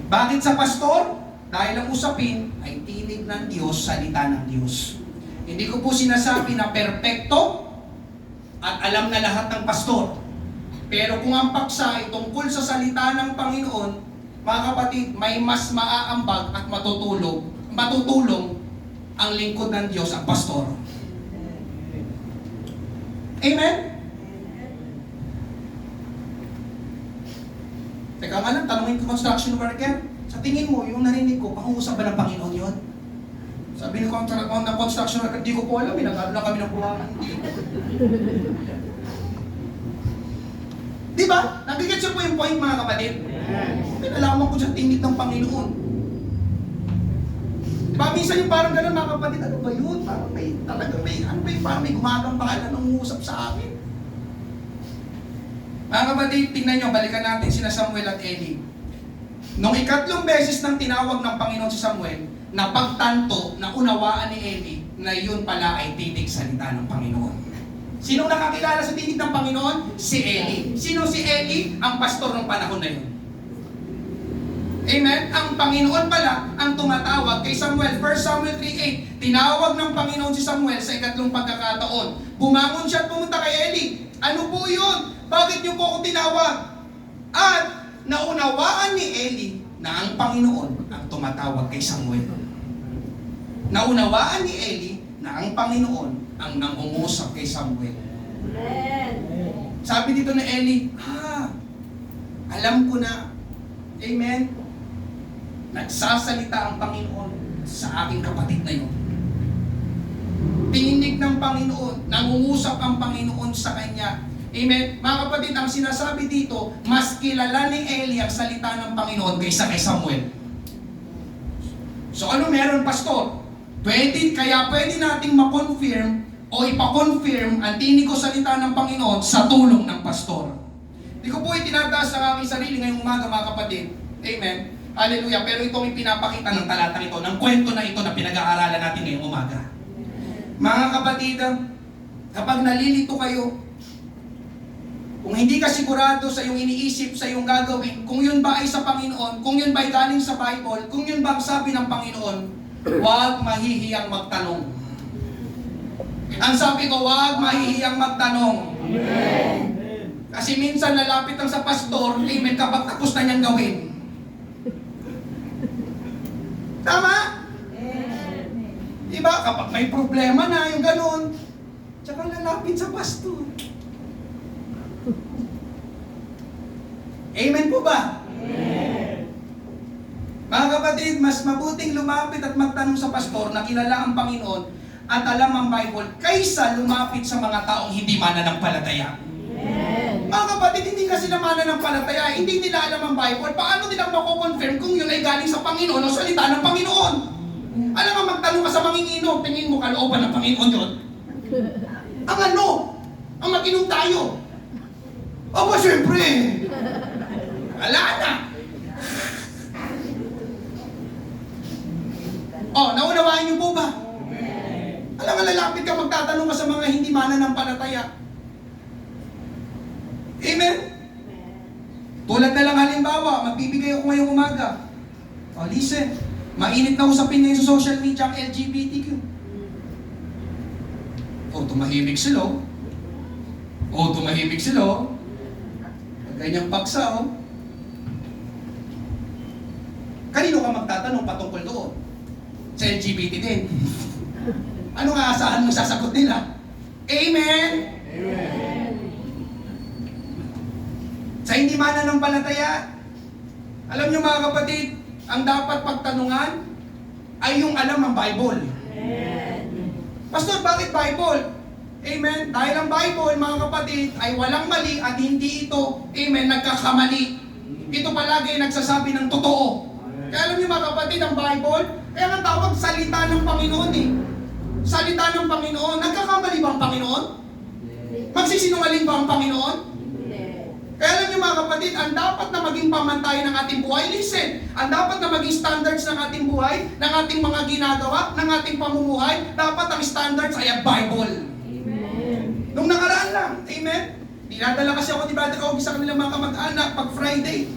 Bakit sa pastor? Dahil ang usapin ay tinig ng Diyos, salita ng Diyos. Hindi ko po sinasabi na perpekto at alam na lahat ng pastor. Pero kung ang paksa ay tungkol sa salita ng Panginoon, mga kapatid, may mas maaambag at matutulong ang lingkod ng Diyos, ang pastor. Amen? Teka nga lang, tanungin ko construction worker, sa tingin mo, yung narinig ko, pangungusap ba ng Panginoon yun? Sabi ni ng construction worker, di ko po alam, nag-ano na kami ng buwangan. Di ba? Nabigyan siya po yung point mga kapatid. Pinalaman ko sa tingin ng Panginoon. Diba, minsan yung parang gano'n mga kapatid, ano ba yun? Parang may, talagang may, ano ba yun? Parang may gumagambahan na nangungusap sa akin. Mga kapatid, tingnan nyo, balikan natin sina Samuel at Eli. Nung ikatlong beses nang tinawag ng Panginoon si Samuel, napagtanto na unawaan ni Eli na yun pala ay tinig salita ng Panginoon. Sinong nakakilala sa tinig ng Panginoon? Si Eli. Sino si Eli? Ang pastor ng panahon na yun. Amen? Ang Panginoon pala ang tumatawag kay Samuel. 1 Samuel 3:8, tinawag ng Panginoon si Samuel sa ikatlong pagkakataon. Bumangon siya at pumunta kay Eli. Ano po yun? Bakit niyo po ako tinawag? At naunawaan ni Eli na ang Panginoon ang tumatawag kay Samuel. Naunawaan ni Eli na ang Panginoon ang nangungusap kay Samuel. Sabi dito ni Eli, alam ko na. Amen? Nagsasalita ang Panginoon sa aking kapatid na yun. Tinig ng Panginoon, nangungusap ang Panginoon sa kanya. Amen? Mga kapatid, ang sinasabi dito, mas kilala ni Eli ang salita ng Panginoon kaysa kay Samuel. So ano meron, pastor? Kaya pwede nating ma-confirm o ipa-confirm ang tinig o salita ng Panginoon sa tulong ng pastor. Hindi ko po itinataas ang aking sarili ngayong umaga mga kapatid. Amen? Hallelujah. Pero itong ipinapakita ng talatang ito, ng kwento na ito na pinag-aaralan natin ngayong umaga. Mga kapatid, kapag nalilito kayo, Kung hindi ka sigurado sa iyong iniisip, sa iyong gagawin, kung yun ba ay sa Panginoon, kung yun ba ay galing sa Bible, kung yun ba ang sabi ng Panginoon, huwag mahihiyang magtanong. Ang sabi ko, huwag mahihiyang magtanong. Amen. Kasi minsan lalapit lang sa pastor, amen, kapag tapos na niyang gawin. Tama? Diba? Kapag may problema na, yung ganun, tsaka lalapit sa pastor. Amen po ba? Amen. Mga kapatid, mas mabuting lumapit at magtanong sa pastor na kilala ang Panginoon at alam ang Bible kaysa lumapit sa mga taong hindi mananampalataya. Amen. Mga kapatid, hindi kasi na mananampalataya, hindi nila alam ang Bible. Paano nila mako-confirm kung yun ay galing sa Panginoon o salita ng Panginoon? Alam mo, magtanong ka sa manginginom, tingin mo kalooban ng Panginoon yun? Ang ano? Ang mag-inom tayo. Aba, syempre. Wala na. Oh, naunawaan niyo po ba? Alam nga, lalapit ka, magtatanong ka sa mga hindi mananampalataya. Amen? Tulad na lang halimbawa, magbibigay ako ngayong umaga. Oh, listen. Mainit na usapin ngayon sa social media ang LGBTQ. Oh, tumahimik sila. Oh, tumahimik sila. Ganyang paksa, oh. Kanino ka magtatanong patungkol doon? Sa LGBT din. Ano nga asahan mo sasagot nila? Amen? Amen. Sa hindi mananampalataya, alam niyo mga kapatid, ang dapat pagtanungan ay yung alam ang Bible. Amen. Pastor, bakit Bible? Amen? Dahil ang Bible, mga kapatid, ay walang mali at hindi ito, amen, nagkakamali. Ito palagi nagsasabi ng totoo. Kaya alam niyo mga kapatid, ang Bible, kaya nga tawag salita ng Panginoon eh. Salita ng Panginoon. Nagkakamali ba ang Panginoon? Magsisinungaling ba ang Panginoon? Kaya alam niyo mga kapatid, ang dapat na maging pamantayan ng ating buhay, listen, ang dapat na maging standards ng ating buhay, ng ating mga ginagawa, ng ating pamumuhay, dapat ang standards ay ang Bible. Amen. Nung nakaraan lang, amen? Dinadala kasi ako ni Brother Ogie sa kanilang mga kamag-anak pag Friday.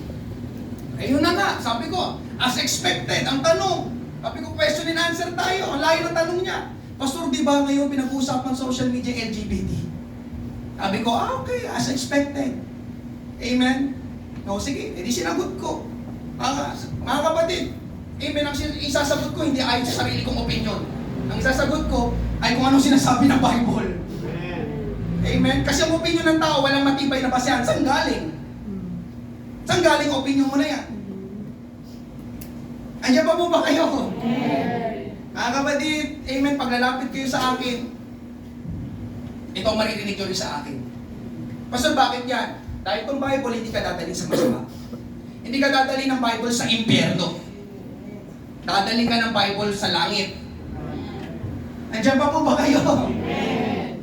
Ayun na nga, sabi ko, as expected, ang tanong. Sabi ko, question and answer tayo. Ang layo ng tanong niya. Pastor, di ba ngayon pinag-uusapan social media LGBT? Sabi ko, okay, as expected. Amen? O sige, edi sinagot ko. Mga kapatid, amen, ang isasagot ko hindi ayon sa sarili kong opinion. Ang isasagot ko ay kung anong sinasabi ng Bible. Amen? Kasi ang opinion ng tao walang matibay na basehan. Saan galing? Saan galing ang opinion mo na yan? Andiyan pa po ba kayo? Amen. Mga kapatid, amen, paglalapit kayo sa akin, ito ang maririnig nyo rin sa akin. Pastor, bakit yan? Dahil itong Bible, hindi ka dadalhin sa masama. Hindi ka dadalhin ng Bible sa impyerno. Dadalhin ka ng Bible sa langit. Andiyan pa po ba kayo? Amen.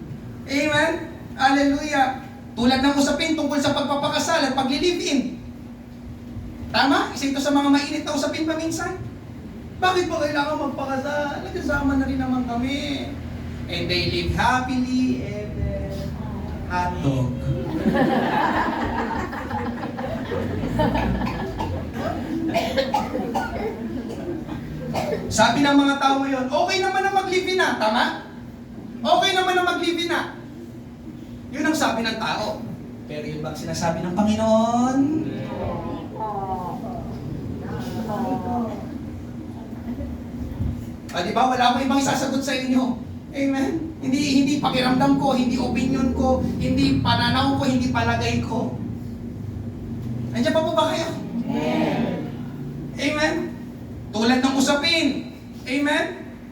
Amen? Hallelujah. Tulad ng usapin tungkol sa pagpapakasal at pagli-live-in. Tama? Isa ito sa mga mainit na usapin pa minsan. Bakit ba kailangan magpakasal? Nagkasama na rin naman kami. And they live happily ever. Hotdog. Sabi ng mga tao ngayon, okay naman na mag-live-in na. Tama? Okay naman na mag-live-in na. Yun ang sabi ng tao. Pero yun bang sinasabi ng Panginoon? Di ba? Wala akong ibang isasagot sa inyo. Amen? Hindi pakiramdam ko, hindi opinion ko, hindi pananaw ko, hindi palagay ko. Andiyan pa po ba kayo? Amen. Amen? Tulad ng usapin. Amen?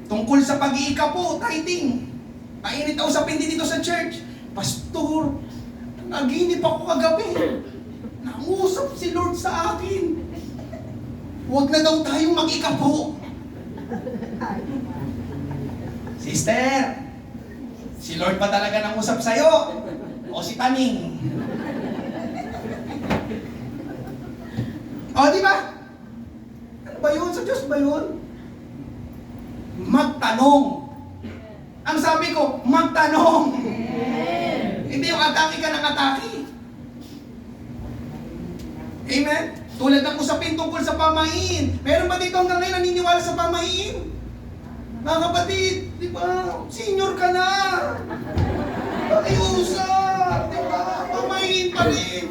Tungkol sa pag-iikapo, tithing. Mainit na usapin din dito sa church. Pastor, naginip ako kagabi. Nangusap si Lord sa akin. Huwag na daw tayong mag-ikapo. Sister, si Lord ba talaga nangusap sa'yo? O si Taning? O, di ba? Ano ba yun? Sa Diyos ba yun? Magtanong. Ang sabi ko, magtanong. Amen. Hindi yung atake ka ng atake. usapin tungkol sa pamahiin. Meron ba dito hanggang ngayon naniniwala sa pamahiin? Mga kapatid, di ba? Senior ka na. Pakiusap, di ba? Pamahiin pa rin.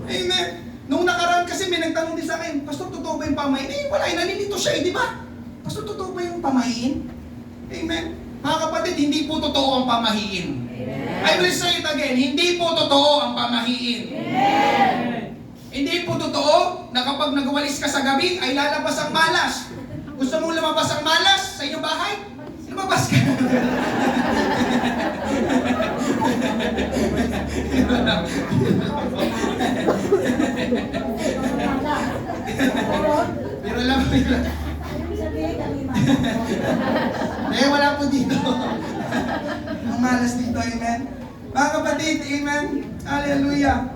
Amen. Nung nakaraan kasi may nagtanong din sa akin, Pastor, totoo ba yung pamahiin? Eh, wala, nalilito siya di ba? Pastor, totoo ba yung pamahiin? Amen. Mga kapatid, hindi po totoo ang pamahiin. I will say it again, hindi po totoo ang pamahiin. Hindi po totoo na kapag nagwalis ka sa gabi, ay lalabas ang malas. Gusto mong lumabas ang malas sa inyong bahay? Lumabas ka. Pero lang, wala po dito. Ang malas dito, amen. Mga kapatid, amen. Hallelujah.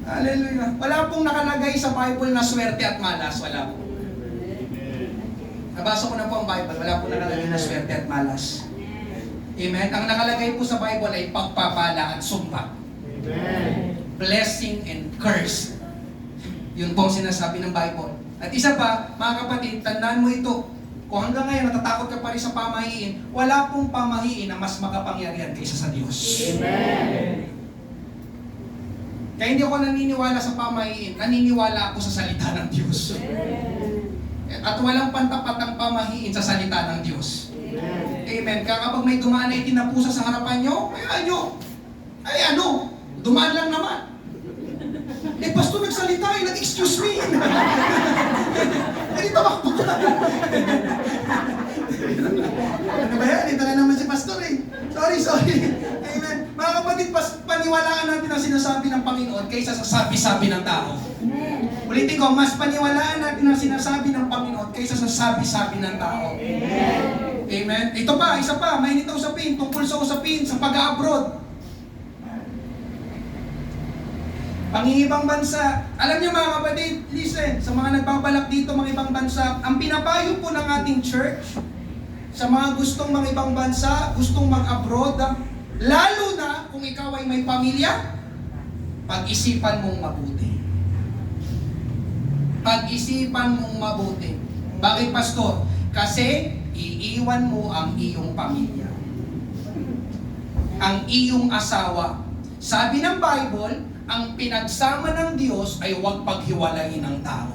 Hallelujah. Wala pong nakalagay sa Bible na swerte at malas. Wala po. Nabasa ko na po ang Bible. Wala po nakalagay na swerte at malas. Amen. Ang nakalagay po sa Bible ay pagpapala at sumpa. Amen. Blessing and curse. Yun po ang sinasabi ng Bible. At isa pa, mga kapatid, tandaan mo ito. Kung hanggang ngayon natatakot ka pa rin sa pamahiin, wala pong pamahiin na mas makapangyarihan kaysa sa Diyos. Amen. Kaya hindi ako naniniwala sa pamahiin, naniniwala ako sa salita ng Diyos. At walang pantapat ang pamahiin sa salita ng Diyos. Amen. Kaya kapag may dumaan na itinapusa sa harapan nyo, ay ano, dumaan lang naman. Eh, pastor, nagsalita eh, nag-excuse me. Nagita ba po ka? Ano ba yan? Ito na naman si pastor eh. Sorry. Amen. Mga kapatid, paniwalaan natin ang sinasabi ng Panginoon kaysa sa sabi-sabi ng tao. Ulitin ko, mas paniwalaan natin ang sinasabi ng Panginoon kaysa sa sabi-sabi ng tao. Amen. Ito pa, isa pa, may nito usapin, tungkol sa usapin, sa pag-abroad. Pangingibang bansa. Alam niyo mga kapatid, listen, sa mga nagbabalak dito mga ibang bansa, ang pinapayo po ng ating church, sa mga gustong mga ibang bansa, gustong mag-abroad, lalo na kung ikaw ay may pamilya, pag-isipan mong mabuti. Pag-isipan mong mabuti. Bakit, pastor? Kasi iiwan mo ang iyong pamilya. Ang iyong asawa. Sabi ng Bible, ang pinagsama ng Diyos ay huwag paghiwalayin ng tao.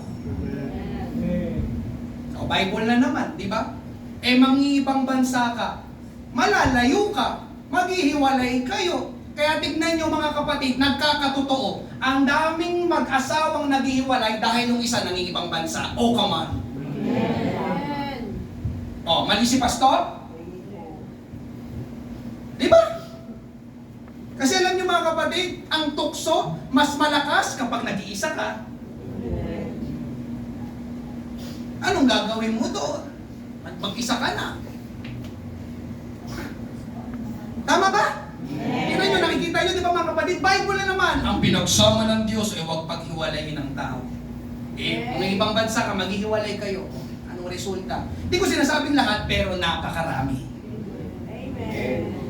O, Bible na naman, di ba? Eh, mangibang bansa ka, malalayo ka, maghihiwalay kayo. Kaya tignan nyo mga kapatid, nagkakatotoo, ang daming mag-asawang naghihiwalay dahil yung isa nangingibang bansa. Oh, come on. Oh, mali si pastor? Di ba? Kasi alam niyo mga kapatid, ang tukso mas malakas kapag nag-iisa ka. Anong gagawin mo doon? At mag-isa ka na. Tama ba? Tingnan nyo, nakikita nyo, di ba mga kapatid? Bible na naman. Ang pinagsama ng Diyos ay huwag paghiwalayin ng tao. Eh, kung may ibang bansa ka, maghihiwalay kayo. Anong resulta? Hindi ko sinasabing lahat, pero napakarami. Amen.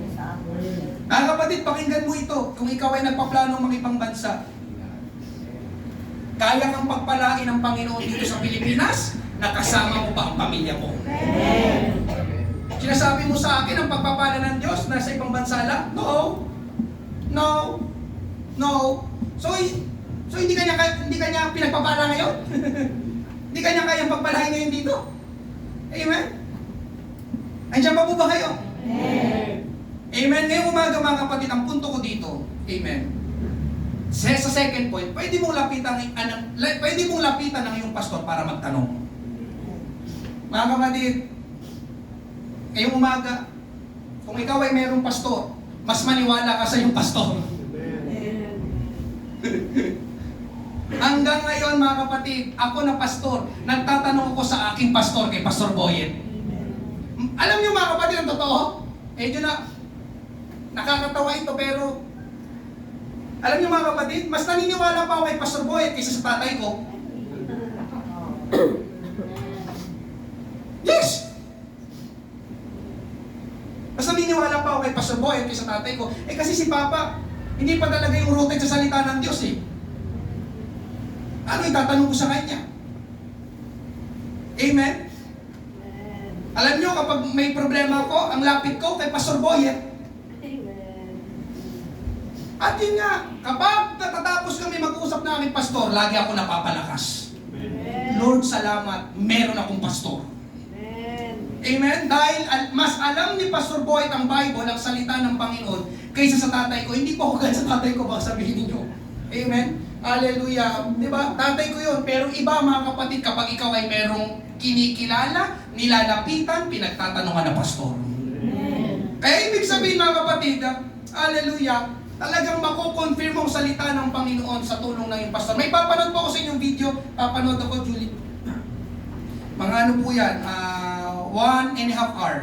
Mga kapatid, pakinggan mo ito. Kung ikaw ay nagpaplano makipang bansa, kaya kang pagpalain ng Panginoon dito sa Pilipinas, nakasama mo pa ang pamilya mo. Sinasabi mo sa akin ang pagpapala ng Diyos nasa ibang bansa lang? No. So hindi kanya pinagpapala ngayon? Hindi kanya kayang pagpalain ngayon dito? Amen? Andiyan pa po ba kayo? Amen. Ngayong umaga mga kapatid, ang punto ko dito, amen. Sa second point, pwede mong lapitan ng iyong pastor para magtanong. Mga kapatid, ngayong umaga, kung ikaw ay mayroong pastor, mas maniwala ka sa iyong pastor. Hanggang ngayon mga kapatid, ako na pastor, nagtatanong ako sa aking pastor, kay Pastor Boyet. Alam niyo mga kapatid, ang totoo? Medyo na nakakatawa ito, pero alam niyo mga kapatid, mas naniniwala pa ako kay Pastor Boyet kaysa sa tatay ko. Yes! Mas naniniwala pa ako ako kay Pastor Boy at kay sa tatay ko. Eh kasi si Papa, hindi pa talaga yung rooted sa salita ng Diyos eh. Ano itatanong ko sa kanya? Amen? Alam nyo, kapag may problema ako, ang lapit ko kay Pastor Boy eh. Amen. At yun nga, kapag natatapos kami mag-usap na aming pastor, lagi ako napapalakas. Lord, salamat, meron akong pastor. Amen? Dahil mas alam ni Pastor Boyd ang Bible, ang salita ng Panginoon, kaysa sa tatay ko. Hindi po ako ganyan sa tatay ko, baka sabihin ninyo. Amen? Hallelujah. Diba? Tatay ko yun. Pero iba mga kapatid, kapag ikaw ay merong kinikilala, nilalapitan, pinagtatanungan na pastor. Kaya ibig sabihin mga kapatid, hallelujah, talagang mako-confirm ang salita ng Panginoon sa tulong ng yung pastor. May papanood po ako sa inyong video. Papanood ako, Julie. Mga ano po yan, 1.5 hour.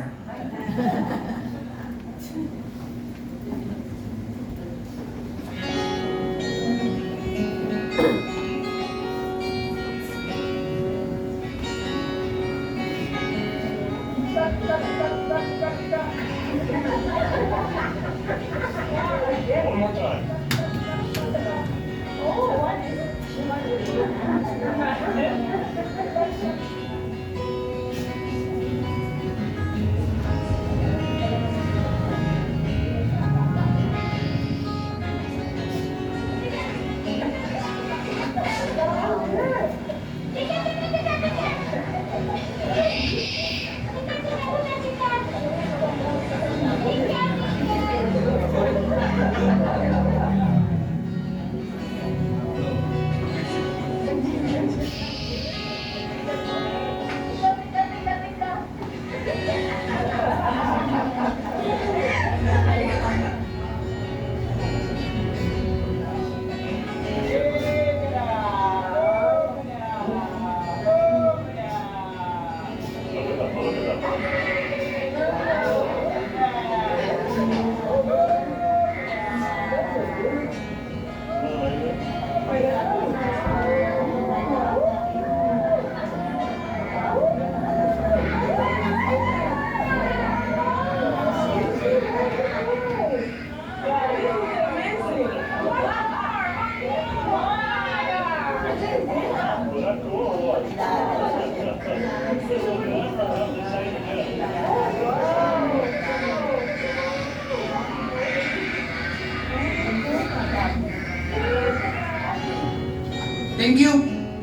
Thank you.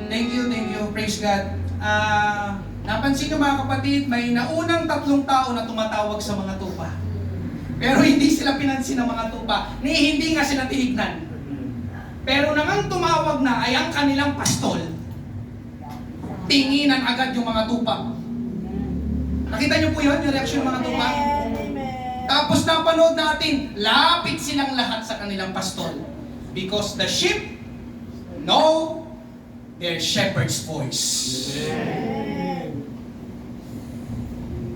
Thank you, thank you. Praise God. Napansin nyo mga kapatid, may naunang 3 tao na tumatawag sa mga tupa. Pero hindi sila pinansin ng mga tupa, ni hindi nga sila tinignan. Pero nang tumawag na ay ang kanilang pastol, tinginan agad yung mga tupa. Nakita nyo po yun, yung reaksyon ng mga tupa? Tapos napanood natin, lapit silang lahat sa kanilang pastol. Because the sheep know their shepherd's voice.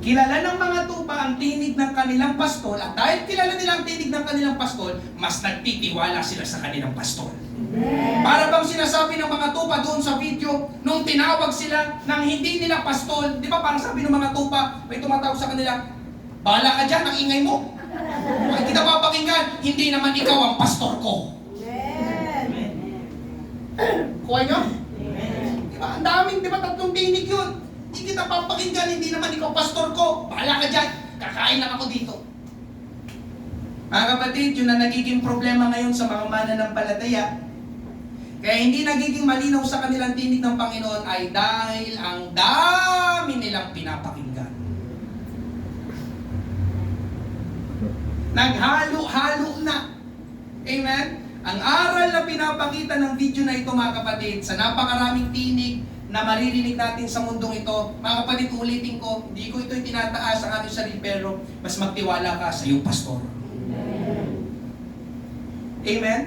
Kilala ng mga tupa ang tinig ng kanilang pastol, at dahil kilala nila ang tinig ng kanilang pastol, mas nagtitiwala sila sa kanilang pastol. Para bang sinasabi ng mga tupa doon sa video, nung tinawag sila ng hindi nila pastol, di ba parang sabi ng mga tupa, may tumatawag sa kanila, bahala ka dyan, ang ingay mo. Ay, kita papakinggan, hindi naman ikaw ang pastor ko. Kuha nyo? Diba? Ang daming, diba, 3 tinig yun. Hindi kita papakinggan, hindi naman ikaw pastor ko. Bahala ka dyan, kakain lang ako dito. Mga kapatid, yun na nagiging problema ngayon sa mga mananampalataya. Kaya hindi nagiging malinaw sa kanilang tinig ng Panginoon ay dahil ang dami nilang pinapakinggan. Naghalo-halo na. Amen? Ang aral na pinapakita ng video na ito mga kapatid, sa napakaraming tinig na maririnig natin sa mundong ito, mga kapatid, ulitin ko, hindi ko ito tinataas ang aking sarili, pero mas magtiwala ka sa iyong pastor. Amen?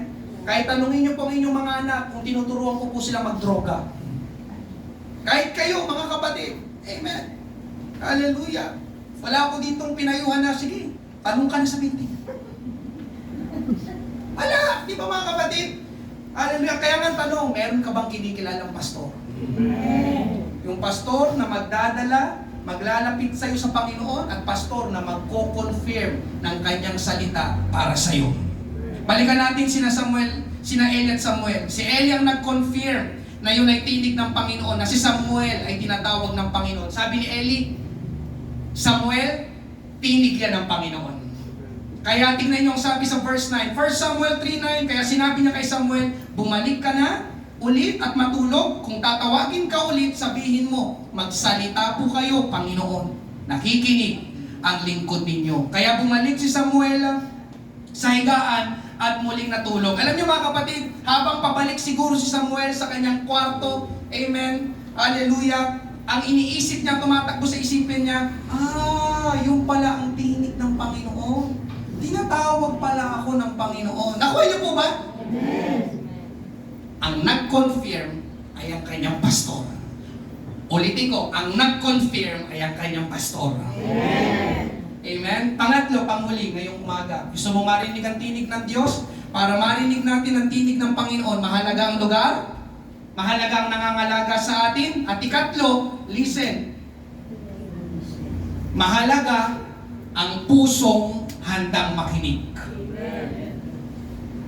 Kahit tanungin niyo po ang inyong mga anak kung tinuturuan ko po silang magdroga. Kahit kayo, mga kapatid. Amen? Hallelujah. Wala ko ditong pinayuhan na, sige, tanong ka na sa binti. Wala! Di ba mga kapatid? Hallelujah. Kaya nga tanong, meron ka bang kinikilalang pastor? Yung pastor na magdadala, maglalapit sa iyo sa Panginoon at pastor na magko-confirm ng kanyang salita para sa iyo. Balikan natin sina Eli at Samuel. Si Eli ang nag-confirm na yun ay tinig ng Panginoon, na si Samuel ay tinatawag ng Panginoon. Sabi ni Eli, Samuel, tinig yan ng Panginoon. Kaya tingnan niyo ang sabi sa verse 9. 1 Samuel 3:9, kaya sinabi niya kay Samuel, bumalik ka na ulit at matulog. Kung tatawagin ka ulit, sabihin mo, magsalita po kayo, Panginoon. Nakikinig ang lingkod ninyo. Kaya bumalik si Samuel sa higaan at muling natulog. Alam niyo mga kapatid, habang pabalik siguro si Samuel sa kanyang kwarto, amen, hallelujah, ang iniisip niya, tumatakbo sa isipin niya, yung pala ang tinig ng Panginoon. Tinatawag pala ako ng Panginoon. Nakuha niyo po ba? Amen. Ang nag-confirm ay ang kanyang pastor. Ulitin ko, ang nag-confirm ay ang kanyang pastor. Amen. Amen? Pangatlo, panghuli, ngayong umaga. Gusto mo marinig ang tinig ng Diyos? Para marinig natin ang tinig ng Panginoon, mahalaga ang lugar, mahalaga ang nangangalaga sa atin, at ikatlo, listen, mahalaga ang pusong handang makinig.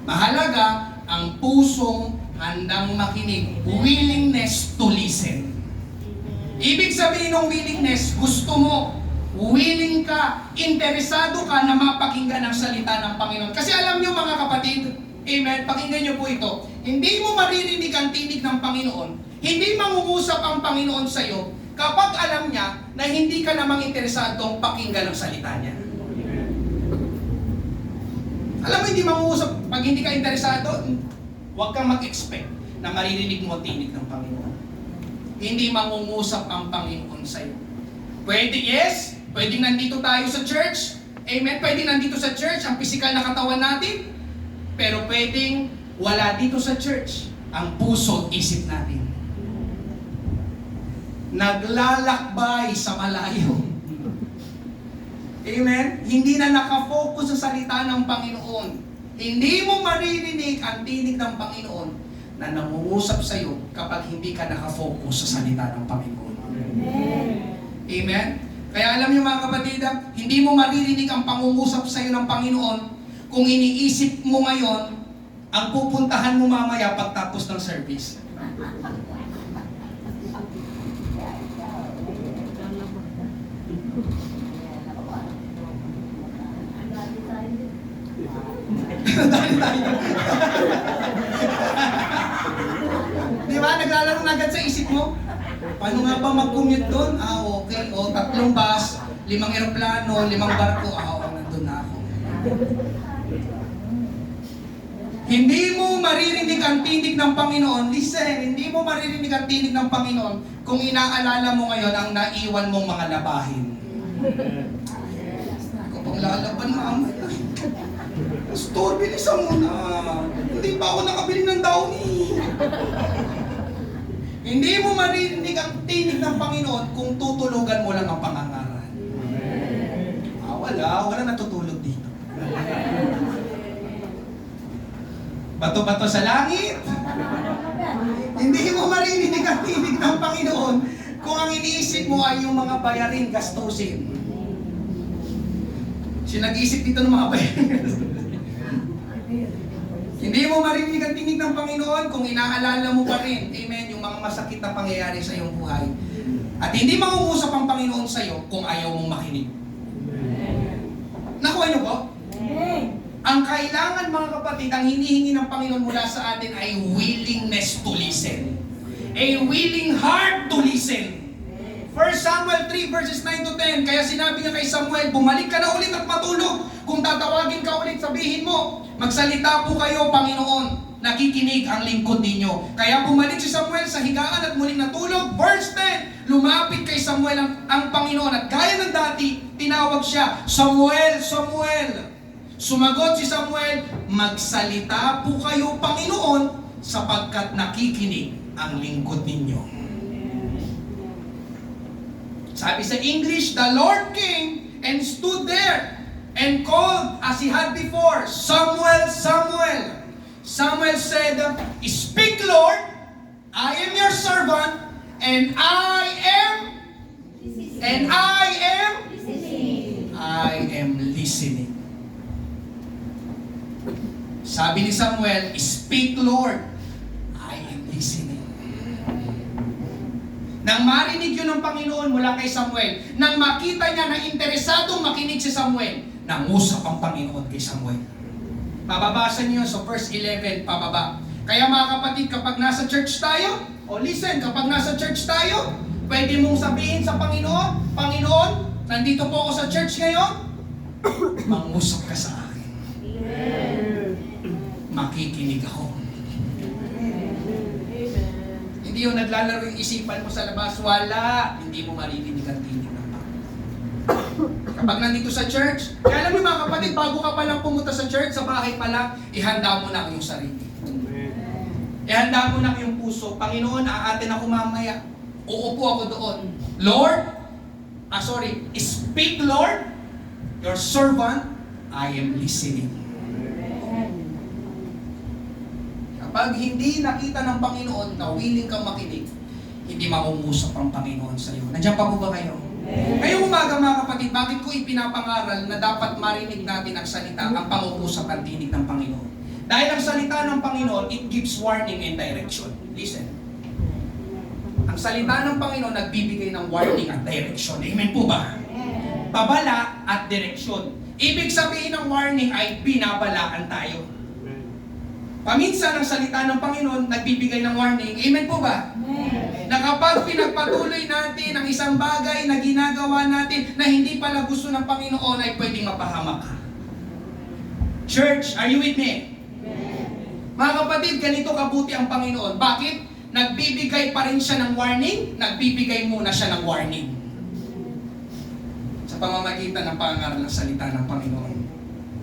Mahalaga ang pusong handang makinig. Willingness to listen. Ibig sabihin ng willingness, gusto mo, willing ka, interesado ka na mapakinggan ang salita ng Panginoon. Kasi alam niyo mga kapatid, amen, pakinggan niyo po ito, hindi mo maririnig ang tinig ng Panginoon, hindi mangungusap ang Panginoon sa iyo, kapag alam niya na hindi ka namang interesadong pakinggan ang salita niya. Alam mo, hindi mangungusap, pag hindi ka interesado, huwag kang mag-expect na maririnig mo ang tinig ng Panginoon. Hindi mangungusap ang Panginoon sa iyo. Pwede, yes, pwedeng nandito tayo sa church, amen, pwedeng nandito sa church ang physical na katawan natin, pero pwedeng wala dito sa church ang puso at isip natin. Naglalakbay sa malayo. Amen? Hindi na nakafocus sa salita ng Panginoon. Hindi mo maririnig ang tinig ng Panginoon na nangungusap sa iyo kapag hindi ka nakafocus sa salita ng Panginoon. Amen? Kaya alam niyo mga kapatid, hindi mo maririnig ang pangungusap sa iyo ng Panginoon kung iniisip mo ngayon ang pupuntahan mo mamaya pagtapos ng service. Di ba? Naglalaro na agad sa isip mo. Paano nga ba mag-commute doon? Okay. O, 3 bus, 5 eroplano, 5 barko. Nandun na ako. Hindi mo maririnig ang tinig ng Panginoon. Listen, hindi mo maririnig ang tinig ng Panginoon kung inaalala mo ngayon ang naiwan mong mga labahin. Kapag lalaban na ang Pastor, bilisan mo na. Hindi pa ako nakabili ng Downy. Hindi mo marinig ang tinig ng Panginoon kung tutulugan mo lang ang pangangaral. Wala natutulog dito. Bato-bato sa langit. Hindi mo marinig ang tinig ng Panginoon kung ang iniisip mo ay yung mga bayarin, gastusin. Nag-isip dito ng mga bayarin. Hindi mo marinig ang tinig ng Panginoon kung inaalala mo pa rin, amen, yung mga masakit na pangyayari sa iyong buhay. At hindi mangungusap ang Panginoon sa iyo kung ayaw mong makinig. Nakuha niyo po? Ang kailangan mga kapatid, ang hinihingi ng Panginoon mula sa atin ay willingness to listen. A willing heart to listen. 1 Samuel 3 verses 9 to 10, kaya sinabi niya kay Samuel, bumalik ka na ulit at matulog. Kung tatawagin ka ulit, sabihin mo, magsalita po kayo, Panginoon. Nakikinig ang lingkod ninyo. Kaya bumalik si Samuel sa higaan at muling natulog. Verse 10, lumapit kay Samuel ang Panginoon at gaya ng dati, tinawag siya, Samuel, Samuel. Sumagot si Samuel, magsalita po kayo, Panginoon, sapagkat nakikinig ang lingkod ninyo. Sabi sa English, the Lord came and stood there and called as he had before, Samuel, Samuel. Samuel said, speak, Lord, I am your servant, and I am And I Listening. am listening. Sabi ni Samuel, speak Lord, I am listening. Nang marinig yun ng Panginoon mula kay Samuel, nang makita niya na interesadong makinig si Samuel, nangusap ang Panginoon kay Samuel. Mababasa niyo sa verse 11 pababa. Kaya mga kapatid, kapag nasa church tayo, kapag nasa church tayo, pwede mong sabihin sa Panginoon, Panginoon, nandito po ako sa church ngayon, mangusap ka sa akin. Makikinig ako. Hindi yung naglalaro yung isipan mo sa labas, wala. Hindi mo marinig ang tinig ng Panginoon. Kapag nandito sa church, kaya alam mo mga kapatid, bago ka pa lang pumunta sa church, sa bahay pa lang, ihanda mo na ang iyong sarili. Ihanda mo na ang iyong puso. Panginoon, aatin ako mamaya. Uupo ako doon. Lord, speak Lord, your servant, I am listening. Kapag hindi nakita ng Panginoon na willing kang makinig, hindi mangungusap ang Panginoon sa iyo. Nandiyan pa po ba kayo? Ngayong umaga mga kapatid, bakit ko ipinapangaral na dapat marinig natin ang salita, ang pangungusap ang tinig ng Panginoon? Dahil ang salita ng Panginoon, it gives warning and direction. Listen. Ang salita ng Panginoon nagbibigay ng warning at direction. Amen po ba? Babala at direksyon. Ibig sabihin ng warning ay binabalaan tayo. Paminsan ang salita ng Panginoon nagbibigay ng warning. Amen po ba? Na kapag pinagpatuloy natin ang isang bagay na ginagawa natin na hindi pala gusto ng Panginoon ay pwedeng mapahamak ka. Church, are you with me? Mga kapatid, ganito kabuti ang Panginoon. Bakit? Nagbibigay pa rin siya ng warning, nagbibigay muna siya ng warning. Sa pamamagitan ng pangaral ng salita ng Panginoon.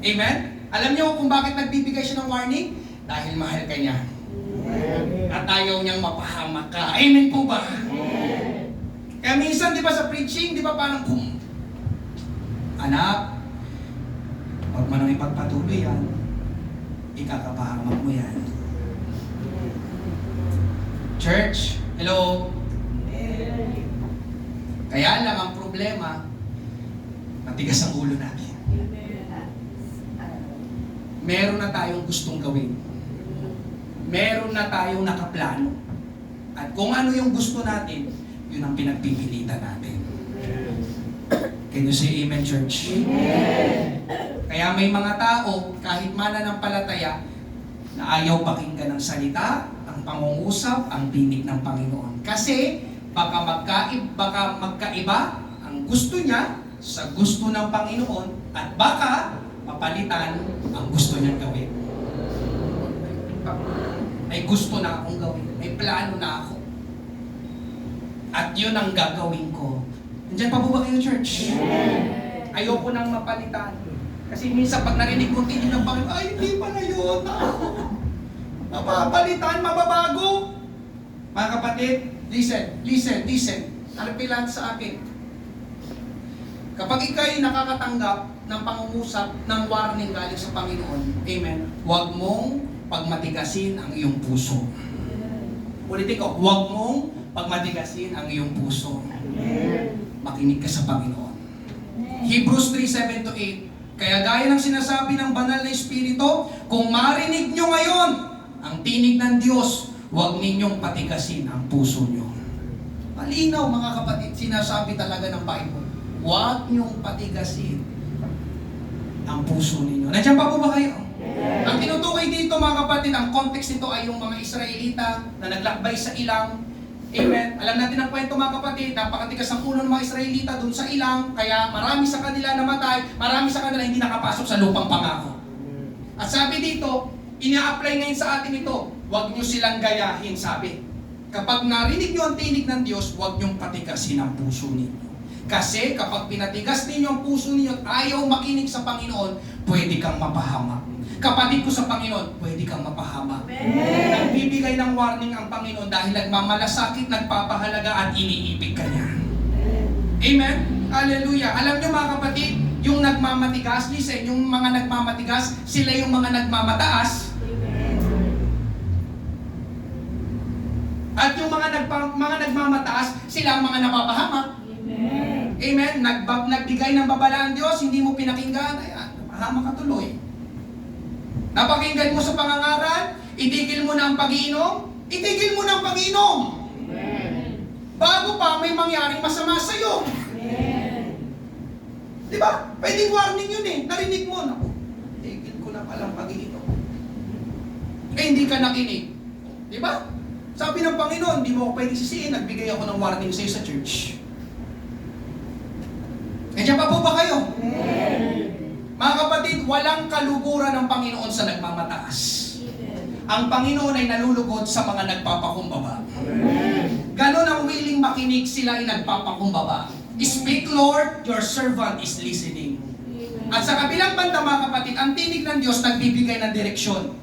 Amen? Alam niyo kung bakit nagbibigay siya ng warning? Dahil mahal ka niya. At ayaw niyang mapahamak ka. Amen po ba? Kaya minsan, di ba sa preaching, di ba parang, anak, huwag mo nang ipagpatuloy yan. Ikakapahamak mo yan. Church, hello? Kaya lang ang problema, matigas ang ulo natin. Meron na tayong gustong gawin. Meron na tayong nakaplano. At kung ano yung gusto natin, yun ang pinagpipilitan natin. Can you say amen, church? Amen. Kaya may mga tao, kahit mananampalataya, na ayaw pakinggan ng salita, ang pangungusap, ang tinig ng Panginoon. Kasi baka magkaiba ang gusto niya sa gusto ng Panginoon at baka mapalitan ang gusto niyang gawin. May gusto na akong gawin. May plano na ako. At yun ang gagawin ko. Nandiyan pa po ba kayo, church? Ayoko nang mapalitan. Kasi minsan pag narinig mo tinig ng Panginoon, ay hindi pala yun. Mapapalitan, mababago. Mga kapatid, listen. Harapin lahat sa akin. Kapag ikaw'y nakakatanggap ng pangungusap, ng warning galing sa Panginoon, amen, huwag mong pagmatigasin ang iyong puso. Ulitin ko, huwag mong pagmatigasin ang iyong puso. Makinig ka sa Panginoon. Hebrews 3:7-8. Kaya gaya ng sinasabi ng banal na Espiritu, kung marinig nyo ngayon ang tinig ng Diyos, huwag ninyong patigasin ang puso nyo. Malinaw mga kapatid, sinasabi talaga ng Bible. Huwag niyong patigasin ang puso ninyo. Nandiyan pa po ba kayo? Ang tinutukoy dito mga kapatid, ang context nito ay yung mga Israelita na naglakbay sa ilang. Amen. Alam natin ang kwento mga kapatid, napakatigas ang ulo ng mga Israelita dun sa ilang, kaya marami sa kanila namatay, marami sa kanila hindi nakapasok sa lupang pangako. At sabi dito, ina-apply ngayon sa atin ito, huwag nyo silang gayahin, sabi. Kapag narinig nyo ang tinig ng Diyos, huwag nyong patigasin ang puso ninyo. Kasi kapag pinatigas ninyo ang puso ninyo at ayaw makinig sa Panginoon, pwede kang mapahamak. Kapatid ko sa Panginoon, pwede kang mapahamak. Nagbibigay ng warning ang Panginoon dahil nagmamalasakit, nagpapahalaga at iniibig ka niya. Amen? Hallelujah. Alam nyo mga kapatid, yung nagmamatigas, listen, yung mga nagmamatigas, sila yung mga nagmamataas. At yung mga nagmamataas, sila ang mga napapahamak. Amen? Nagbigay ng babala ang Diyos, hindi mo pinakinggan, ayan, mahamak ka tuloy. Napakinggan mo sa pangangaral, itigil mo na ang pag-iinom, itigil mo na ang pag-iinom. Bago pa may mangyaring masama sa'yo. Di ba? Pwedeng warning yun eh. Narinig mo, naku, tigil ko na palang pag-iinom. Eh, hindi ka nakinig. Di ba? Sabi ng Panginoon, hindi mo ako pwedeng sisihin, nagbigay ako ng warning sa'yo sa church. Nandiyan pa po ba kayo? Mga kapatid, walang kaluguran ng Panginoon sa nagmamataas. Ang Panginoon ay nalulugod sa mga nagpapakumbaba. Ganon ang willing makinig, sila ay nagpapakumbaba. Speak, Lord, your servant is listening. At sa kabilang banda, mga kapatid, ang tinig ng Diyos nagbibigay ng direksyon.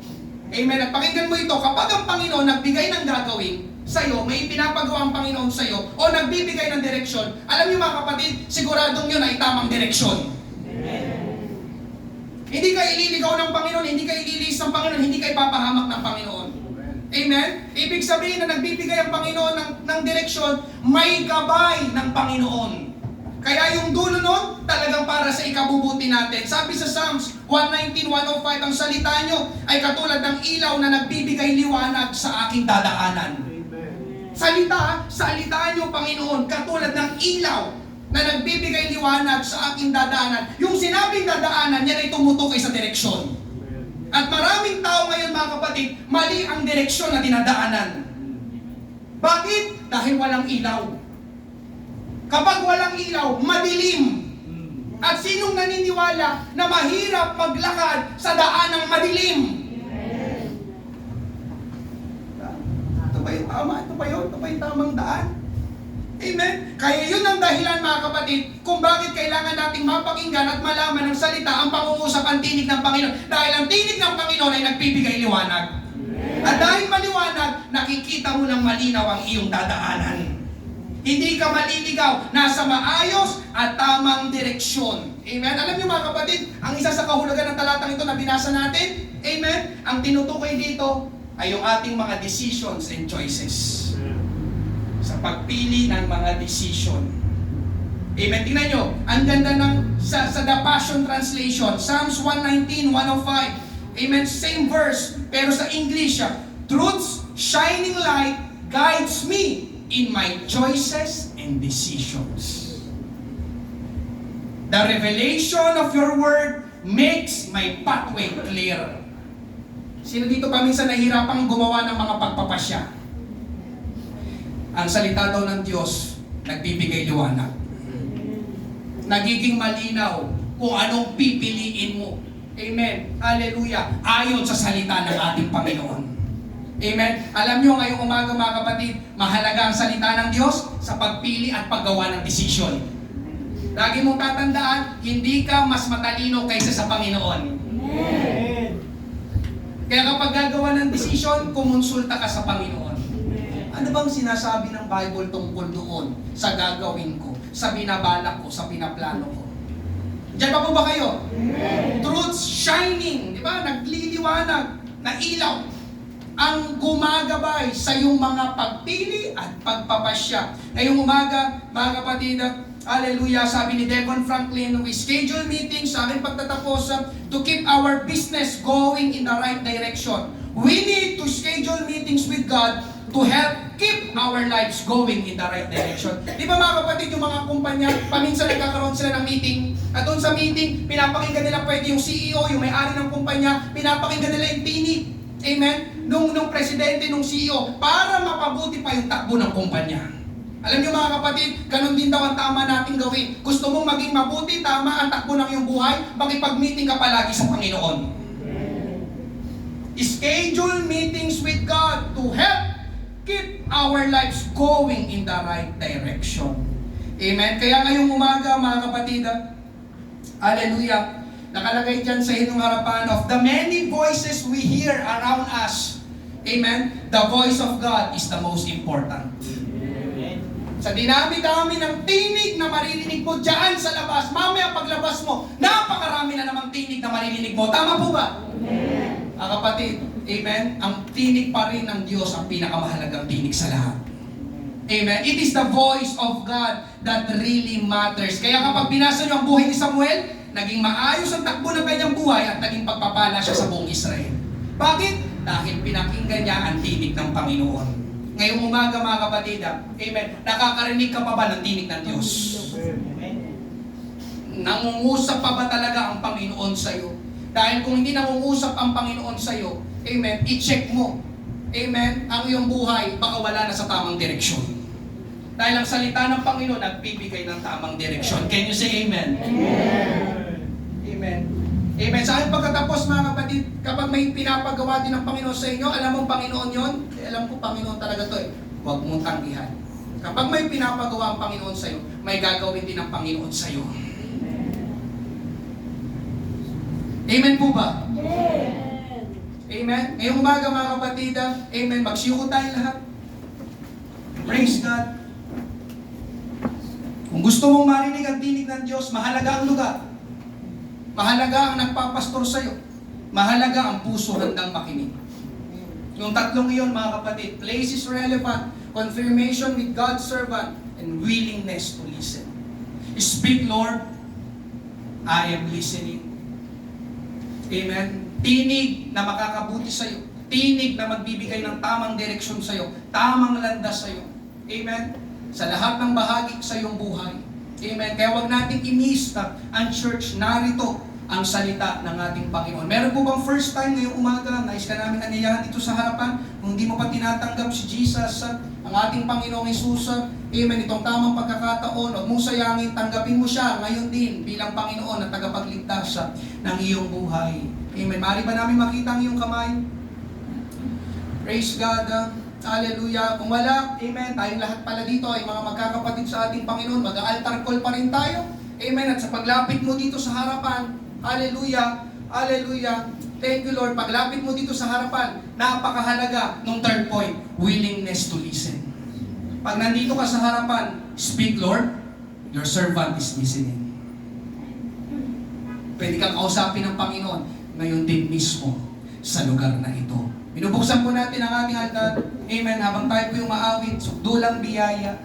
Amen. At pakinggan mo ito, kapag ang Panginoon nagbigay ng gagawin sa'yo, may pinapagawa ang Panginoon sa'yo, o nagbibigay ng direksyon, alam niyo mga kapatid, siguradong yun ay tamang direksyon. Hindi ka ililigaw ng Panginoon, hindi ka ililis ng Panginoon, hindi ka ipapahamak ng Panginoon. Amen? Ibig sabihin na nagbibigay ang Panginoon ng direksyon, may gabay ng Panginoon. Kaya yung dulo nun, talagang para sa ikabubuti natin. Sabi sa Psalms 119:105, ang salita nyo ay katulad ng ilaw na nagbibigay liwanag sa aking dadaanan. Salitaan nyo, Panginoon, katulad ng ilaw na nagbibigay liwanag sa aking dadaanan. Yung sinabing dadaanan, yan ay tumutukoy sa direksyon. At maraming tao ngayon, mga kapatid, mali ang direksyon na dinadaanan. Bakit? Dahil walang ilaw. Kapag walang ilaw, madilim. At sinong naniniwala na mahirap maglakad sa daanang madilim? Ito ba yung tama? Ito ba yung tamang daan? Amen? Kaya yun ang dahilan, mga kapatid, kung bakit kailangan nating mapakinggan at malaman ng salita ang pangungusap, ang tinig ng Panginoon. Dahil ang tinig ng Panginoon ay nagbibigay liwanag. At dahil maliwanag, nakikita mo ng malinaw ang iyong dadaanan. Hindi ka maliligaw, nasa maayos at tamang direksyon. Amen? Alam niyo mga kapatid, ang isa sa kahulugan ng talatang ito na binasa natin, amen, ang tinutukoy dito ay yung ating mga decisions and choices. Sa pagpili ng mga decision. Amen. Tingnan nyo, ang ganda ng sa The Passion Translation, Psalms 119:105. Amen. Same verse, pero sa English, truth's shining light guides me in my choices and decisions. The revelation of your word makes my pathway clear. Sino dito pa minsan nahihirapang gumawa ng mga pagpapasya? Ang salita daw ng Diyos, nagbibigay liwanag. Nagiging malinaw kung anong pipiliin mo. Amen. Hallelujah. Ayon sa salita ng ating Panginoon. Amen. Alam nyo ngayong umaga, mga kapatid, mahalaga ang salita ng Diyos sa pagpili at paggawa ng desisyon. Lagi mong tatandaan, hindi ka mas matalino kaysa sa Panginoon. Amen. Kaya kapag gagawa ng desisyon, kumonsulta ka sa Panginoon. Ano bang sinasabi ng Bible tungkol doon sa gagawin ko, sa binabalak ko, sa pinaplano ko? Diyan pa po ba kayo? Truth shining, di ba? Nagliliwanag na ilaw ang gumagabay sa iyong mga pagpili at pagpapasya. Ngayong umaga, mga kapatid, hallelujah, sabi ni Devon Franklin, we schedule meetings sa aking pagtatapos to keep our business going in the right direction. We need to schedule meetings with God to help keep our lives going in the right direction. Di ba mga kapatid, yung mga kumpanya, paminsan nagkakaroon sila ng meeting, at doon sa meeting, pinapakinggan nila pwede yung CEO, yung may-ari ng kumpanya, pinapakinggan nila yung tinig. Amen? Nung presidente, nung CEO, para mapabuti pa yung takbo ng kumpanya. Alam niyo mga kapatid, ganun din daw ang tama nating gawin. Gusto mong maging mabuti, tama ang takbo ng iyong buhay, makipag-meeting ka palagi sa Panginoon. Schedule meetings with God to help keep our lives going in the right direction. Amen? Kaya ngayong umaga, mga kapatid, hallelujah, nakalagay dyan sa inyong harapan of the many voices we hear around us. Amen? The voice of God is the most important. Sa dinami-dami ng tinig na maririnig mo dyan sa labas, mamaya paglabas mo, napakarami na namang tinig na maririnig mo. Tama po ba? Amen. Kapatid, amen, ang tinig pa rin ng Diyos ang pinakamahalagang tinig sa lahat. Amen. It is the voice of God that really matters. Kaya kapag binasa nyo ang buhay ni Samuel, naging maayos ang takbo ng kanyang buhay at naging pagpapala siya sa buong Israel. Bakit? Dahil pinakinggan niya ang tinig ng Panginoon. Ngayong umaga mga kapatid, amen, nakakarinig ka pa ba ng tinig ng Diyos? Nangungusap pa ba talaga ang Panginoon sa iyo? Dahil kung hindi nangungusap ang Panginoon sa iyo, amen, i-check mo, amen, ang iyong buhay, baka wala na sa tamang direksyon. Dahil ang salita ng Panginoon nagbibigay ng tamang direksyon. Can you say amen? Amen. Amen. Sa aking pagkatapos mga kapatid, kapag may pinapagawa din ng Panginoon sa inyo, alam mo Panginoon yon? Alam ko Panginoon talaga to eh. Huwag mong tanggihan. Kapag may pinapagawa ang Panginoon sa iyo, may gagawin din ng Panginoon sa iyo. Amen po ba? Amen. Ngayong umaga mga kapatid, amen, magsiyuko tayo lahat. Praise God. Kung gusto mong marinig ang tinig ng Diyos, mahalaga ang lugar. Mahalaga ang nagpapastor sa'yo. Mahalaga ang puso handang makinig. Yung tatlong iyon mga kapatid, place is relevant, confirmation with God's servant, and willingness to listen. Speak, Lord, I am listening. Amen. Tinig na makakabuti sa'yo. Tinig na magbibigay ng tamang direksyon sa'yo. Tamang landas sa'yo. Amen. Sa lahat ng bahagi sa iyong buhay. Amen. Kaya huwag natin i-miss ang church. Narito ang salita ng ating Panginoon. Meron po bang first time ngayong umaga? Nais ka namin aniyahan dito sa harapan. Kung hindi mo pa tinatanggap si Jesus, ang ating Panginoong Jesus, amen, itong tamang pagkakataon, huwag mong sayangin, tanggapin mo siya ngayon din bilang Panginoon at tagapagligtas ng iyong buhay. Amen. Maaari ba namin makita ang iyong kamay? Praise God. Hallelujah. Kung wala, amen, tayong lahat pala dito ay mga magkakapatid sa ating Panginoon. Mag-altar call pa rin tayo. Amen. At sa paglapit mo dito sa harapan, hallelujah, hallelujah. Thank you, Lord. Paglapit mo dito sa harapan, napakahalaga nung third point, willingness to listen. Pag nandito ka sa harapan, speak, Lord, your servant is listening. Pwede kang kausapin ng Panginoon ngayon din mismo sa lugar na ito. Binubuksan po natin ang ating altar. Amen. Habang tayo po yung maawit, sukdulang biyaya.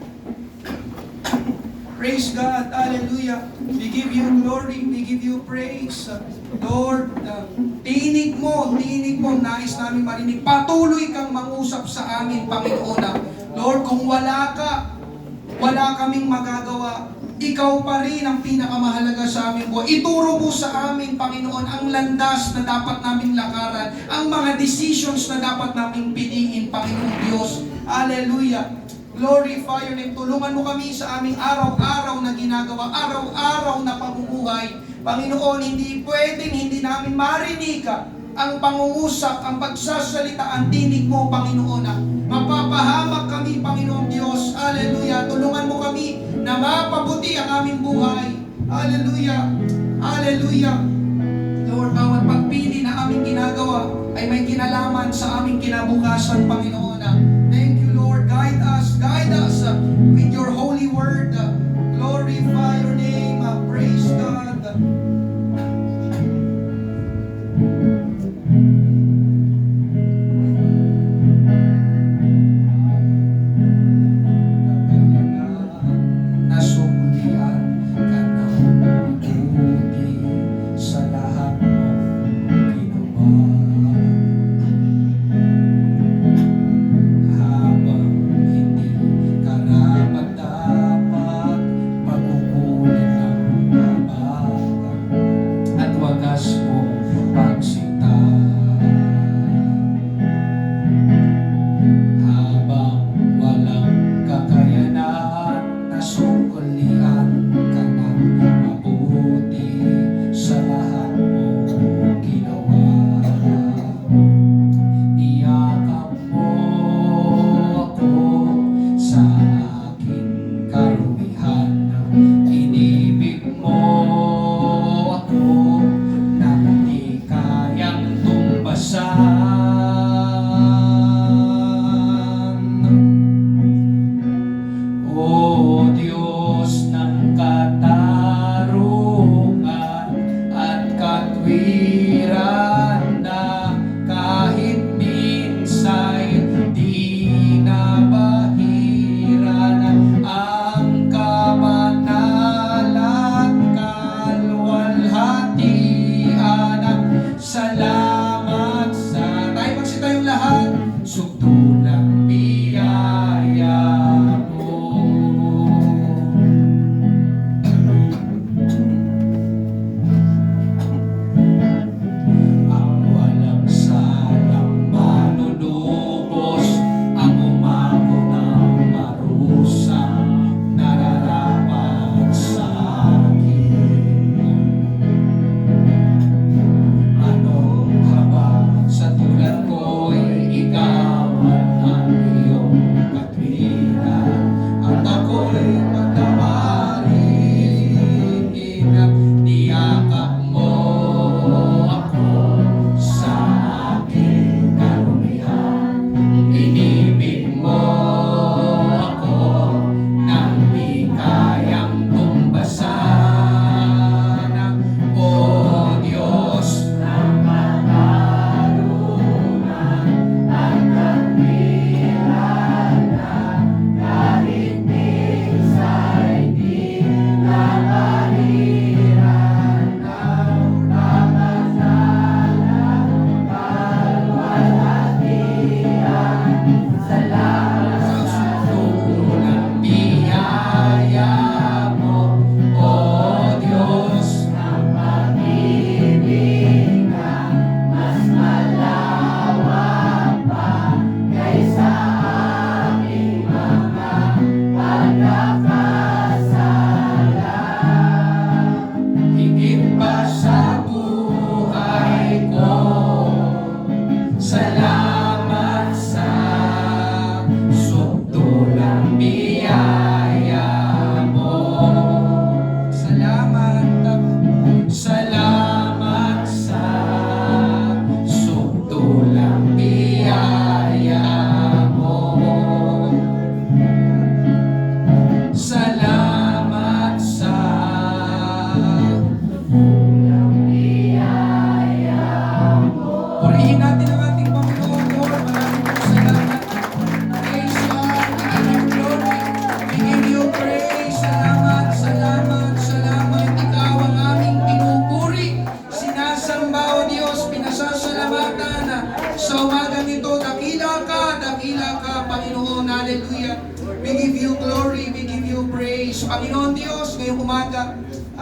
Praise God. Hallelujah. We give you glory. We give you praise. Lord, tinig mo, nais namin marinig. Patuloy kang mangusap sa amin, Panginoon. Lord, kung wala ka, wala kaming magagawa. Ikaw pa rin ang pinakamahalaga sa aming buhay. Ituro mo sa amin, Panginoon, ang landas na dapat naming lakaran, ang mga decisions na dapat naming piliin, Panginoon Diyos. Hallelujah. Glorify your name. Tulungan mo kami sa aming araw-araw na ginagawa, araw-araw na pamumuhay. Panginoon, hindi pwedeng hindi namin marinig ang pangungusap, ang pagsasalita, ang tinig mo, Panginoon. Mapapahamak kami, Panginoon Diyos. Hallelujah. Tulungan mo kami na mapabuti ang aming buhay. Hallelujah. Hallelujah. Lord, bawat pagpili na aming ginagawa ay may kinalaman sa aming kinabukasan, Panginoon. Thank you, Lord. Guide us with your holy word. Glorify your name. Praise God. Nasuklian ka ng mabuti sa lahat mong ginawa. Habang hindi karapat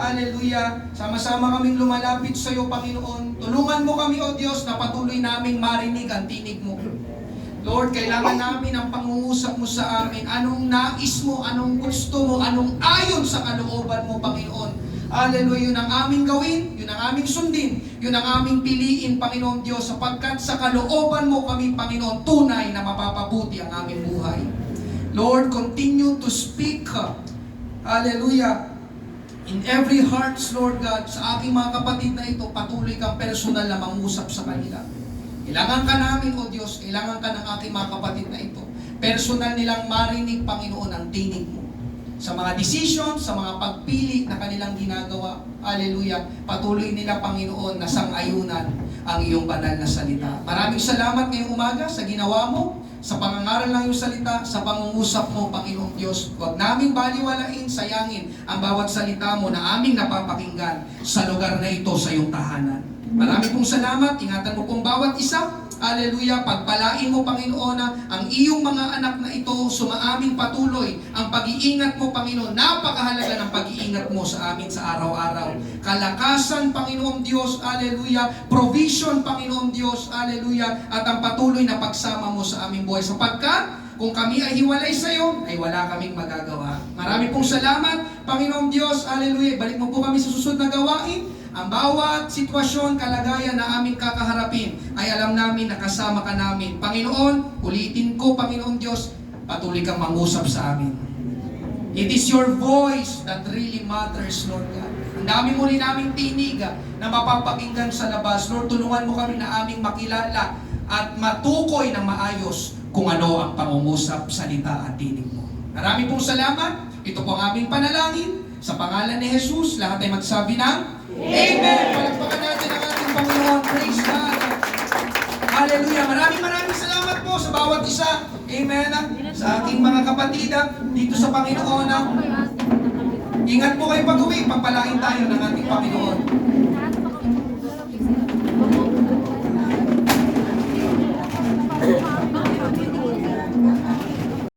hallelujah, sama-sama kaming lumalapit sa iyo, Panginoon. Tulungan mo kami, O Diyos, na patuloy naming marinig ang tinig mo. Lord, kailangan namin ang pangungusap mo sa amin. Anong nais mo, anong gusto mo, anong ayon sa kalooban mo, Panginoon. Hallelujah, yun ang aming gawin, yun ang aming sundin, yun ang aming piliin, Panginoon Diyos, sapagkat sa kalooban mo kami, Panginoon, tunay na mapapabuti ang aming buhay. Lord, continue to speak, hallelujah, in every hearts, Lord God, sa aking mga kapatid na ito, patuloy kang personal na mangusap sa kanila. Kailangan ka namin, O Diyos, kailangan ka ng aking mga kapatid na ito. Personal nilang marinig, Panginoon, ang tinig mo. Sa mga decision, sa mga pagpili na kanilang ginagawa, hallelujah, patuloy nila, Panginoon, na sang-ayunan ang iyong banal na salita. Maraming salamat ngayong umaga sa ginawa mo, sa pangangaral ng iyong salita, sa pangungusap mo, Panginoong Diyos. Huwag naming baliwalain, sayangin ang bawat salita mo na aming napapakinggan sa lugar na ito sa iyong tahanan. Maraming pong salamat, ingatan mo pong bawat isa. Hallelujah, pagpalain mo, Panginoon, ang iyong mga anak na ito, sumaaming patuloy ang pag-iingat mo, Panginoon. Napakahalaga ng pag-iingat mo sa amin sa araw-araw. Kalakasan, Panginoon Diyos, hallelujah. Provision, Panginoon Diyos, hallelujah. At ang patuloy na pagsama mo sa aming buhay. Sapagkat kung kami ay hiwalay sa iyo, ay wala kaming magagawa. Marami pong salamat, Panginoon Diyos, hallelujah. Balik mo po kami sa susunod na gawain. Ang bawat sitwasyon, kalagayan na aming kakaharapin, ay alam namin na kasama ka namin. Panginoon, ulitin ko, Panginoon Diyos, patuloy kang mangusap sa amin. It is your voice that really matters, Lord God. Ang dami muli naming tinig na mapapakinggan sa labas. Lord, tulungan mo kami na aming makilala at matukoy ng maayos kung ano ang pangungusap, salita at tinig mo. Marami pong salamat. Ito po ang aming panalangin. Sa pangalan ni Jesus, lahat ay magsabi ng Amen! Palagpakan natin ang ating Panginoon. Praise God! Hallelujah! Maraming salamat po sa bawat isa. Amen! Sa aking mga kapatid dito sa Panginoon. Ingat po kayo pag-uwi. Pagpalain tayo ng ating Panginoon.